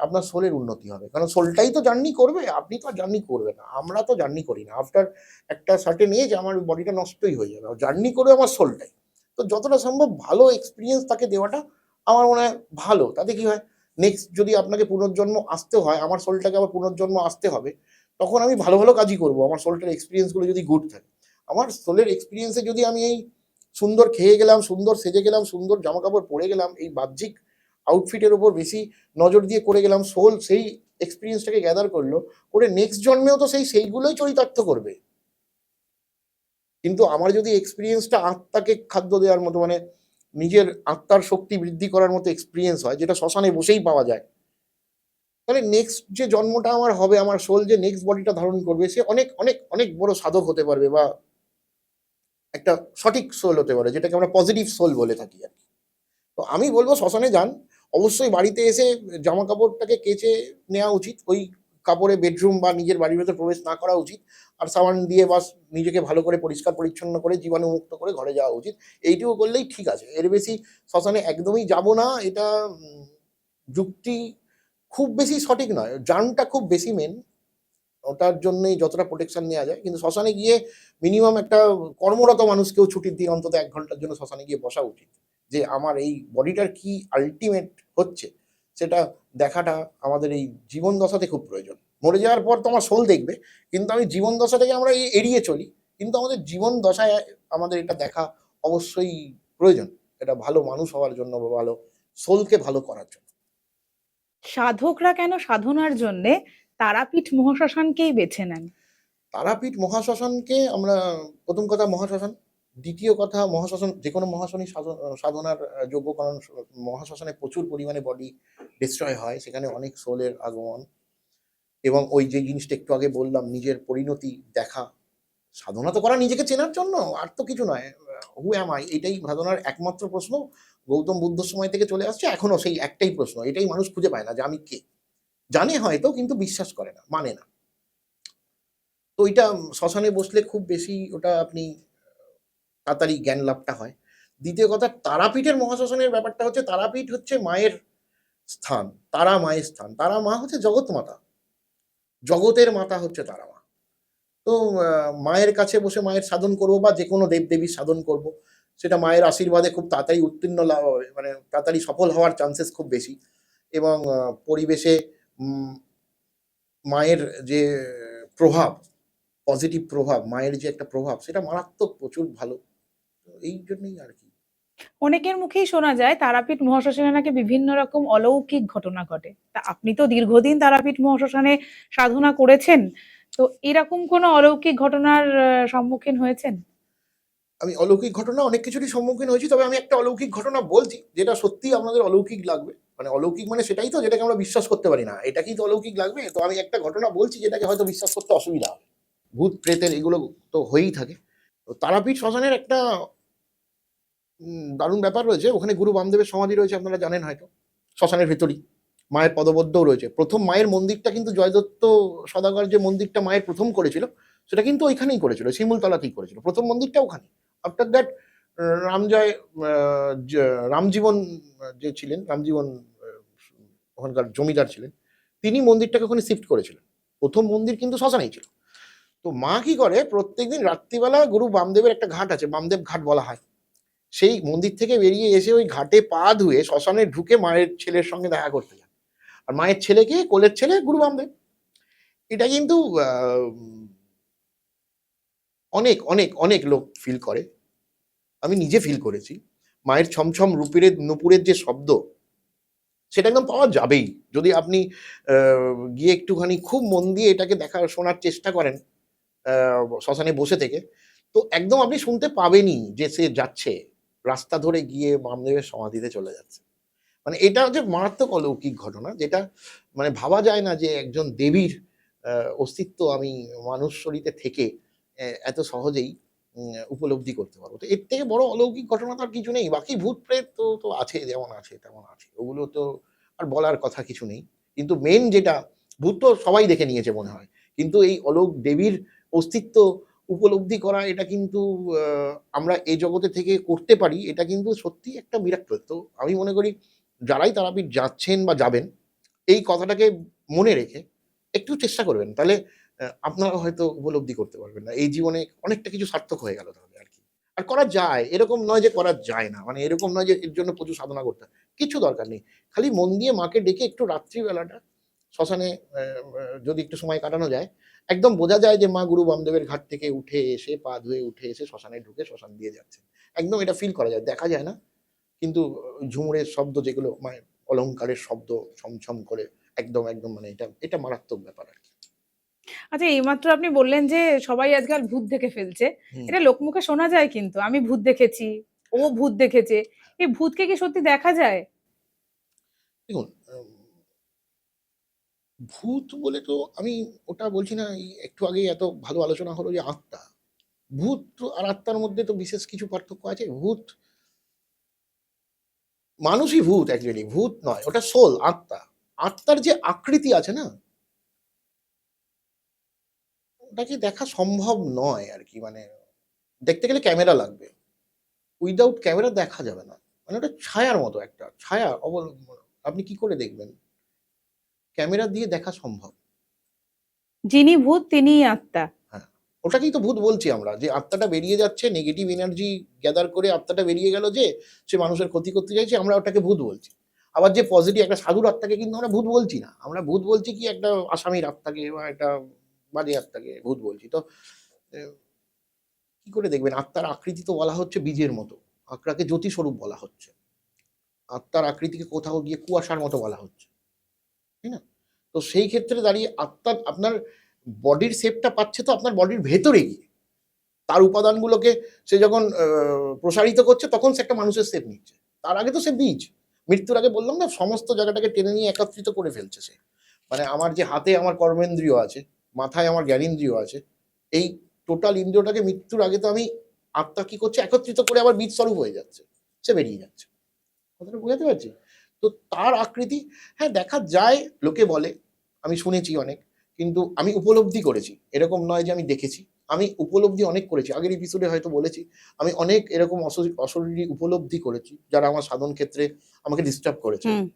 আপনার সোলের উন্নতি হবে। কারণ সোলটাই তো জার্নি করবে, আপনি তো আর জার্নি করবেন না। আমরা তো জার্নি করি না। আফটার একটা সার্টেন এজ আমার বডিটা নষ্টই হয়ে যাবে। জার্নি করবে আমার সোলটাই। তো যতটা সম্ভব ভালো এক্সপেরিয়েন্স তাকে দেওয়াটা আমার মনে হয় ভালো। তাতে কি হয়? নেক্সট যদি আপনাকে পুনর্জন্ম আসতে হয়, আমার সোলটাকে আবার পুনর্জন্ম আসতে হবে। তখন আমি ভালো ভালো কাজই করবো, আমার সোলটার এক্সপিরিয়েন্সগুলো যদি গুড থাকে। আমার সোলের এক্সপিরিয়েন্সে যদি আমি এই সুন্দর খেয়ে গেলাম, সুন্দর সেজে গেলাম, সুন্দর জামা কাপড় পরে গেলাম, এই বাহ্যিক আউটফিটের উপর বেশি নজর দিয়ে করে গেলাম, সোল সেই এক্সপিরিয়েন্সটাকে গ্যাদার করলো, করে নেক্সট জন্মেও তো সেইগুলোই চরিতার্থ করবে। কিন্তু আমার যদি এক্সপিরিয়েন্সটা আত্মাকে খাদ্য দেওয়ার মতো, মানে নিজের আত্মার শক্তি বৃদ্ধি করার মতো এক্সপিরিয়েন্স হয়, যেটা শ্মশানে বসেই পাওয়া যায়, তাহলে নেক্সট যে জন্মটা আমার হবে, আমার সোল যে নেক্সট বডিটা ধারণ করবে, সে অনেক অনেক অনেক বড় সাধক হতে পারবে, বা একটা সঠিক সোল হতে পারে, যেটাকে আমরা পজিটিভ সোল বলে থাকি আর কি। তো আমি বলবো শ্মশানে যান, অবশ্যই বাড়িতে এসে জামা কাপড়টাকে কেচে নেওয়া উচিত, ওই কাপড়ে বেডরুম বা নিজের বাড়ির ভেতর প্রবেশ না করা উচিত, আর সাবান দিয়ে বাস নিজেকে ভালো করে পরিষ্কার পরিচ্ছন্ন করে জীবাণুমুক্ত করে ঘরে যাওয়া উচিত। এইটুকু করলেই ঠিক আছে, এর বেশি শ্মশানে একদমই যাব না, এটা যুক্তি খুব বেশি সঠিক নয়। জানটা খুব বেশি মেন, ওটার জন্যই যতটা প্রোটেকশন নেওয়া যায়। কিন্তু শ্মশানে গিয়ে মিনিমাম একটা কর্মরত মানুষকেও ছুটির দিন অন্তত 1 ঘন্টার জন্য শ্মশানে গিয়ে বসা উচিত, যে আমার এই বডিটার কি আল্টিমেট হচ্ছে সেটা দেখাটা আমাদের এই জীবন দশাতে খুব প্রয়োজন। মরে যাওয়ার পর তো আমার সোল দেখবে, কিন্তু আমি জীবন দশা থেকে আমরা এড়িয়ে চলি, কিন্তু আমাদের জীবন দশায় আমাদের এটা দেখা অবশ্যই প্রয়োজন, এটা ভালো মানুষ হওয়ার জন্য বা ভালো সোলকে ভালো করার জন্য। সাধকরা কেন সাধনার জন্যে তারাপীঠ মহাশ্মশানকেই বেছে নেন? তারাপীঠ মহাশ্মশানকে আমরা, প্রথম কথা মহাশ্মশান, দ্বিতীয় কথা মহাশ্মশান, যে কোনো মহাশনই সাধনার যোগ্য, কারণ মহাশ্মশানে প্রচুর পরিমাণে বডি ডিস্ট্রয় হয়, সেখানে অনেক সোলের আগমন, এবং ওই যে জিনিসটা একটু আগে বললাম, নিজের পরিণতি দেখা। সাধনা তো করা নিজেকে চেনার জন্য, আর তো কিছু নয়। হু অ্যাম আই, এটাই সাধনার একমাত্র প্রশ্ন, গৌতম বুদ্ধর সময় থেকে চলে আসছে, এখনো সেই একটাই প্রশ্ন, এটাই মানুষ খুঁজে পায় না, যে আমি কে। জানে হয়তো, কিন্তু বিশ্বাস করে না, মানে না। তো ওইটা শ্মশানে বসলে খুব বেশি ওটা আপনি তাড়াতাড়ি জ্ঞান লাভটা হয়। দ্বিতীয় কথা, তারাপীঠের মহাশ্মশানের ব্যাপারটা হচ্ছে, তারাপীঠ হচ্ছে মায়ের স্থান, তারা মায়ের স্থান, তারা মা হচ্ছে জগৎ মাতা, জগতের মাতা হচ্ছে তারা মা। তো মায়ের কাছে বসে মায়ের সাধন করব, বা যে কোনো দেবদেবীর সাধন করব, সেটা মায়ের আশীর্বাদে খুব তাড়াতাড়ি উত্তীর্ণ লাভ হবে, মানে তাড়াতাড়ি সফল হওয়ার চান্সেস খুব বেশি। এবং পরিবেশে মায়ের যে প্রভাব, পজিটিভ প্রভাব, মায়ের যে একটা প্রভাব, সেটা মারাত্মক প্রচুর ভালো। তো এই জন্যই আর কি। অনেকের মুখেই শোনা যায় তারাপীঠ মহাশ্মশানে নাকি বিভিন্ন রকম অলৌকিক ঘটনা ঘটে। তা আপনি তো দীর্ঘদিন তারাপীঠ মহাশ্মশানে সাধনা করেছেন, তো এরকম কোনো অলৌকিক ঘটনার সম্মুখীন হয়েছেন? আমি অলৌকিক ঘটনা অনেক কিছুরই সম্মুখীন হয়েছি, তবে আমি একটা অলৌকিক ঘটনা বলছি, যেটা সত্যিই আপনাদের অলৌকিক লাগবে। মানে অলৌকিক মানে সেটাই তো, যেটাকে আমরা বিশ্বাস করতে পারি না, এটাকেই তো অলৌকিক লাগবে। তো আমি একটা ঘটনা বলছি, যেটাকে হয়তো বিশ্বাস করতে অসুবিধা হবে। ভূত প্রেতের এগুলো তো হয়েই থাকে। তো তারাপীঠ শ্মশানের একটা দারুণ ব্যাপার রয়েছে, ওখানে গুরু বামদেবের সমাধি রয়েছে, আপনারা জানেন হয়তো, শ্মশানের ভেতরই। মায়ের পদবদ্ধও রয়েছে। প্রথম মায়ের মন্দিরটা কিন্তু জয়দত্ত সদাগর যে মন্দিরটা মায়ের প্রথম করেছিল, সেটা কিন্তু ওইখানেই করেছিল, শিমুলতলাতেই করেছিল প্রথম মন্দিরটা ওখানে। আফটার দ্যাট রামজয় রামজীবন যে ছিলেন, রামজীবন ওখানকার জমিদার ছিলেন, তিনি মন্দিরটাকে ওখানে শিফট করেছিলেন। প্রথম মন্দির কিন্তু শ্মশানেই ছিল। তো মা কি করে, প্রত্যেকদিন রাত্রিবেলা গুরু বামদেবের একটা ঘাট আছে, বামদেব ঘাট বলা হয়, সেই মন্দির থেকে বেরিয়ে এসে ওই ঘাটে পা ধুয়ে শ্মশানে ঢুকে মায়ের ছেলের সঙ্গে দেখা করতে যান। আর মায়ের ছেলেকে, কোলের ছেলে গুরু বামদেব। এটা কিন্তু অনেক অনেক অনেক লোক ফিল করে, আমি নিজে ফিল করেছি। মায়ের ছমছম নুপুরের যে শব্দ, সেটা একদম পাওয়া যাবেই যদি আপনি গিয়ে একটুখানি খুব মন দিয়ে এটাকে শোনার চেষ্টা করেন, শ্মশানে বসে থেকে। তো একদম আপনি শুনতে পাবেনই যে সে যাচ্ছে, রাস্তা ধরে গিয়ে বামদেবের সমাধিতে চলে যাচ্ছে। মানে এটা হচ্ছে মারাত্মক অলৌকিক ঘটনা, যেটা মানে ভাবা যায় না যে একজন দেবীর অস্তিত্ব আমি মানুষ শরীরে থেকে এত সহজেই উপলব্ধি করতে পারবো। তো এর থেকে বড় অলৌকিক ঘটনা তো আর কিছু নেই। বাকি ভূত প্রেত তো আছে, যেমন আছে তেমন আছে, ওগুলো তো আর বলার কথা কিছু নেই। কিন্তু মেন যেটা, ভূত তো সবাই দেখে নিয়েছে মনে হয়, কিন্তু এই দেবীর অস্তিত্ব উপলব্ধি করা, এটা কিন্তু আমরা এই জগতে থেকে করতে পারি, এটা কিন্তু সত্যি একটা মিরাক্কেল। তো আমি মনে করি যারাই তারাপীঠ যাচ্ছেন বা যাবেন, এই কথাটাকে মনে রেখে একটু চেষ্টা করবেন, তাহলে আপনারা হয়তো উপলব্ধি করতে পারবেন না। এই জীবনে অনেকটা কিছু সার্থক হয়ে গেল তাহলে আর কি। আর করা যায়, এরকম নয় যে করা যায় না। মানে এরকম নয় যে এর জন্য প্রচুর সাধনা করতে হয়। কিচ্ছু দরকার নেই। খালি মন দিয়ে মাকে ডেকে একটু রাত্রিবেলাটা শ্মশানে যদি একটু সময় কাটানো যায়, একদম বোঝা যায় যে মা গুরু বামদেবের ঘাট থেকে উঠে এসে, পা ধুয়ে উঠে এসে শ্মশানে ঢুকে শ্মশান দিয়ে যাচ্ছে। একদম এটা ফিল করা যায়, দেখা যায় না। কিন্তু ঝুমুরের শব্দ যেগুলো মানে অলংকারের শব্দ ছমছম করে একদম একদম মানে এটা মারাত্মক ব্যাপার আর কি। আচ্ছা, এইমাত্র আপনি বললেন যে সবাই আজকাল ভূত দেখে ফেলছে। হুম। এটা লোকমুখে শোনা যায় কিন্তু, আমি ভূত দেখেছি, ও ভূত দেখেছে। এই ভূতকে কি সত্যি দেখা যায়? দেখুন, ভূত বলে তো আমি ওটা বলছি না, এই একটু আগেই এত ভালো আলোচনা হলো যে আত্মা। ভূত আর আত্মার মধ্যে তো বিশেষ কিছু পার্থক্য আছে। ভূত মানুষই ভূত, অ্যাকচুয়ালি ভূত নয়, ওটা সোল, আত্মা। আত্মার যে আকৃতি আছে না, ওটাকে দেখা সম্ভব নয় আর কি। মানে দেখতে গেলে ক্যামেরা লাগবে, উইদাউট ক্যামেরা দেখা যাবে না। মানে ওটা ছায়ার মতো, একটা ছায়া আপনি কি করে দেখবেন? ক্যামেরা দিয়ে দেখা সম্ভব। যিনি ভূত তিনিই আত্মা। হ্যাঁ, ওটাকেই তো ভূত বলছি আমরা, যে আত্মাটা বেরিয়ে যাচ্ছে, নেগেটিভ এনার্জি গ্যাদার করে আত্মাটা বেরিয়ে গেল, যে সে মানুষের ক্ষতি করতে চাইছে, আমরা ওটাকে ভূত বলছি। আবার যে পজিটিভ একটা সাধুর আত্মাকে কিন্তু আমরা ভূত বলছি না, আমরা ভূত বলছি কি একটা আসামির আত্মাকে বা একটা বাজে আত্মাকে ভূত বলছি। তো আহ, কি করে দেখবেন? আত্মার আকৃতি তো বলা হচ্ছে বীজের মতো, আত্মাকে জ্যোতি স্বরূপ বলা হচ্ছে, আত্মার আকৃতিকে কোথাও গিয়ে কুয়াশার মতো বলা হচ্ছে, তাই না? তো সেই ক্ষেত্রে দাঁড়িয়ে আত্মা আপনার বডির শেপটা পাচ্ছে তো আপনার বডির ভেতরে গিয়ে, তার উপাদানগুলোকে সে যখন প্রসারিত করছে, তখন সে একটা মানুষের শেপ নিচ্ছে। তার আগে তো সে বীজ। মৃত্যুর আগে বললাম না, সমস্ত জায়গাটাকে টেনে নিয়ে একত্রিত করে ফেলছে সে। মানে আমার যে হাতে আমার কর্মেন্দ্রিয় আছে, মাথায় আমার জ্ঞানেন্দ্রিয় আছে, এই টোটাল ইন্দ্রিয়টাকে মৃত্যুর আগে তো আমি, আত্মা কি করছে, একত্রিত করে আবার বীজ স্বরূপ হয়ে যাচ্ছে, সে বেরিয়ে যাচ্ছে। কথাটা বোঝাতে পারছি? তো তার আকৃতি, হ্যাঁ দেখা যায়, লোকে বলে, আমি শুনেছি অনেক, কিন্তু আমি উপলব্ধি করেছি। এরকম নয় যে আমি দেখেছি, আমি উপলব্ধি অনেক করেছি। আগের এপিসোডে হয়তো বলেছি, আমি অনেক এরকম অশরীরী উপলব্ধি করেছি, যারা আমার সাধন ক্ষেত্রে আমাকে ডিস্টার্ব করেছে। হুম।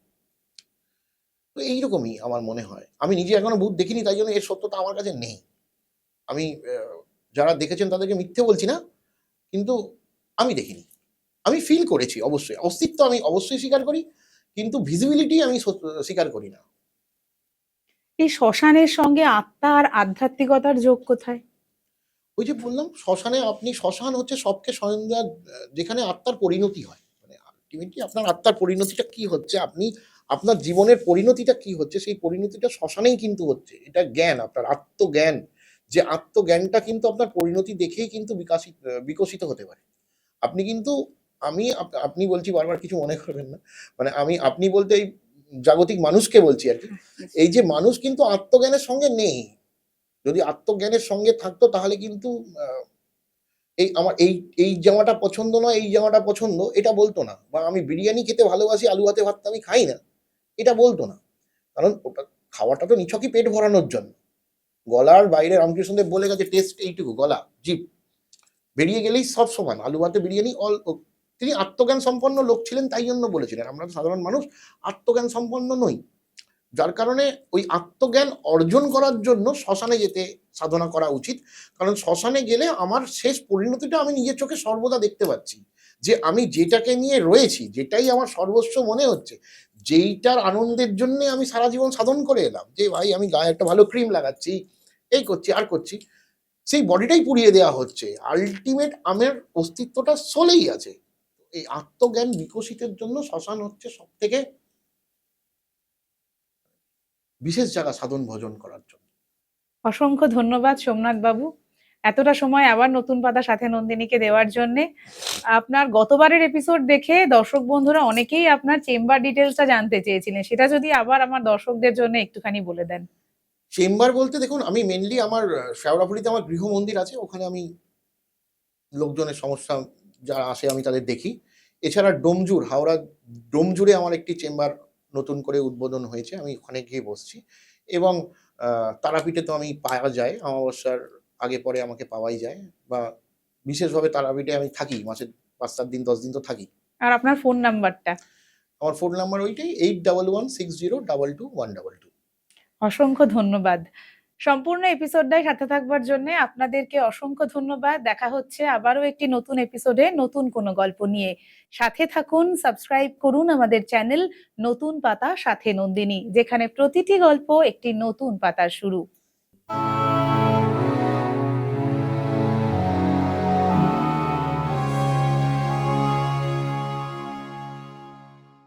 তো এইরকমই আমার মনে হয়। আমি নিজে এখনো ভূত দেখিনি, তাই জন্য এর সত্যতা আমার কাছে নেই। আমি যারা দেখেছেন তাদেরকে মিথ্যে বলছি না, কিন্তু আমি দেখিনি। আমি ফিল করেছি অবশ্যই। অস্তিত্ব আমি অবশ্যই স্বীকার করি, কিন্তু ভিজিবিলিটি আমি স্বীকার করি না। এই শ্মশানের সঙ্গে আত্মা আর আধ্যাত্মিকতার যোগ কোথায়? ওই যে বললাম, শ্মশানে আপনি, শ্মশান হচ্ছে সবকে স্বয়ং দেওয়া, যেখানে আত্মার পরিণতি হয়। মানে আল্টিমেটলি আপনার আত্মার পরিণতিটা কি হচ্ছে, আপনি আপনার জীবনের পরিণতিটা কি হচ্ছে, সেই পরিণতিটা শ্মশানেই কিন্তু হচ্ছে। এটা জ্ঞান, আপনার আত্মজ্ঞান। যে আত্মজ্ঞানটা কিন্তু আপনার পরিণতি দেখেই কিন্তু বিকশিত হতে পারে। আপনি কিন্তু, আপনি বলছি বারবার, কিছু মনে করবেন না। মানে আমি আপনি বলতে এই জাগতিক মানুষকে বলছি আরকি। এই যে মানুষ কিন্তু আত্মজ্ঞানের সঙ্গে নেই। যদি আত্মজ্ঞানের সঙ্গে থাকতো তাহলে কিন্তু আ এই আমার এই জামাটা পছন্দ নয়, এই জামাটা পছন্দ, এটা বলতো না। বা আমি বিরিয়ানি খেতে ভালোবাসি, আলু ভাতে ভাত তো আমি খাই না, এটা বলতো না। কারণ ওটা, খাওয়াটা তো নিছকই পেট ভরানোর জন্য। গলার বাইরে রামকৃষ্ণদেব বলে গেছে, টেস্ট এইটুকু, গলা, জিভ বেরিয়ে গেলেই সব সমান। আলু ভাতে বিরিয়ানি তিনি আত্মজ্ঞান সম্পন্ন লোক ছিলেন, তাই জন্য বলেছিলেন। আমরা তো সাধারণ মানুষ, আত্মজ্ঞান সম্পন্ন নই। যার কারণে ওই আত্মজ্ঞান অর্জন করার জন্য শ্মশানে যেতে সাধনা করা উচিত। কারণ শ্মশানে গেলে আমার শেষ পরিণতিটা আমি নিজের চোখে সর্বদা দেখতে পাচ্ছি। যে আমি যেটাকে নিয়ে রয়েছি, যেটাই আমার সর্বস্ব মনে হচ্ছে, যেইটার আনন্দের জন্যে আমি সারা জীবন সাধন করে এলাম, যে ভাই আমি গায়ে একটা ভালো ক্রিম লাগাচ্ছি, এই করছি আর করছি, সেই বডিটাই পুড়িয়ে দেওয়া হচ্ছে। আল্টিমেট আমার অস্তিত্বটা সোলেই আছে। এই আত্মজ্ঞান বিকশিতের জন্য শ্মশান হচ্ছে সবথেকে বিশেষ জায়গা সাধন ভজন করার জন্য। অসংখ্য ধন্যবাদ সোমনাথ বাবু, এতটা সময় আবার নতুন পাতা সাথে নন্দিনীকে দেওয়ার জন্যে। আপনার গতবারের এপিসোড দেখে দর্শক বন্ধুরা অনেকেই আপনার চেম্বার ডিটেলসটা জানতে চেয়েছিলেন, সেটা যদি আবার আমার দর্শকদের জন্য একটুখানি বলে দেন। চেম্বার বলতে দেখুন, আমি মেনলি আমার শেওড়াফুলিতে আমার গৃহ মন্দির আছে, ওখানে আমি লোকজনের সমস্যা যারা আসে আমি তাদের দেখি। এছাড়া ডোমজুর, হাওড়া ডোমজুড়ে আমার একটি চেম্বার নতুন করে উদ্বোধন হয়েছে, আমি ওখানে গিয়ে বসছি। এবং তারাপীঠে তো আমি পাওয়া যায়, অমাবস্যার আগে পরে আমাকে পাওয়াই যায়। বা বিশেষভাবে তারাপীঠে আমি থাকি, মাসে ৫-৭ দিন ১০ দিন তো থাকি। আর আপনার ফোন নাম্বারটা? আমার ফোন নাম্বার ওইটাই, 8116022122। অসংখ্য ধন্যবাদ। সম্পূর্ণ এপিসোডটাই সাথে থাকবার জন্য আপনাদেরকে অসংখ্য ধন্যবাদ। দেখা হচ্ছে আবারও একটি নতুন এপিসোডে নতুন কোনো গল্প নিয়ে। সাথে থাকুন, সাবস্ক্রাইব করুন আমাদের চ্যানেল নতুন পাতা সাথে নন্দিনী, যেখানে প্রতিটি গল্প একটি নতুন পাতার শুরু।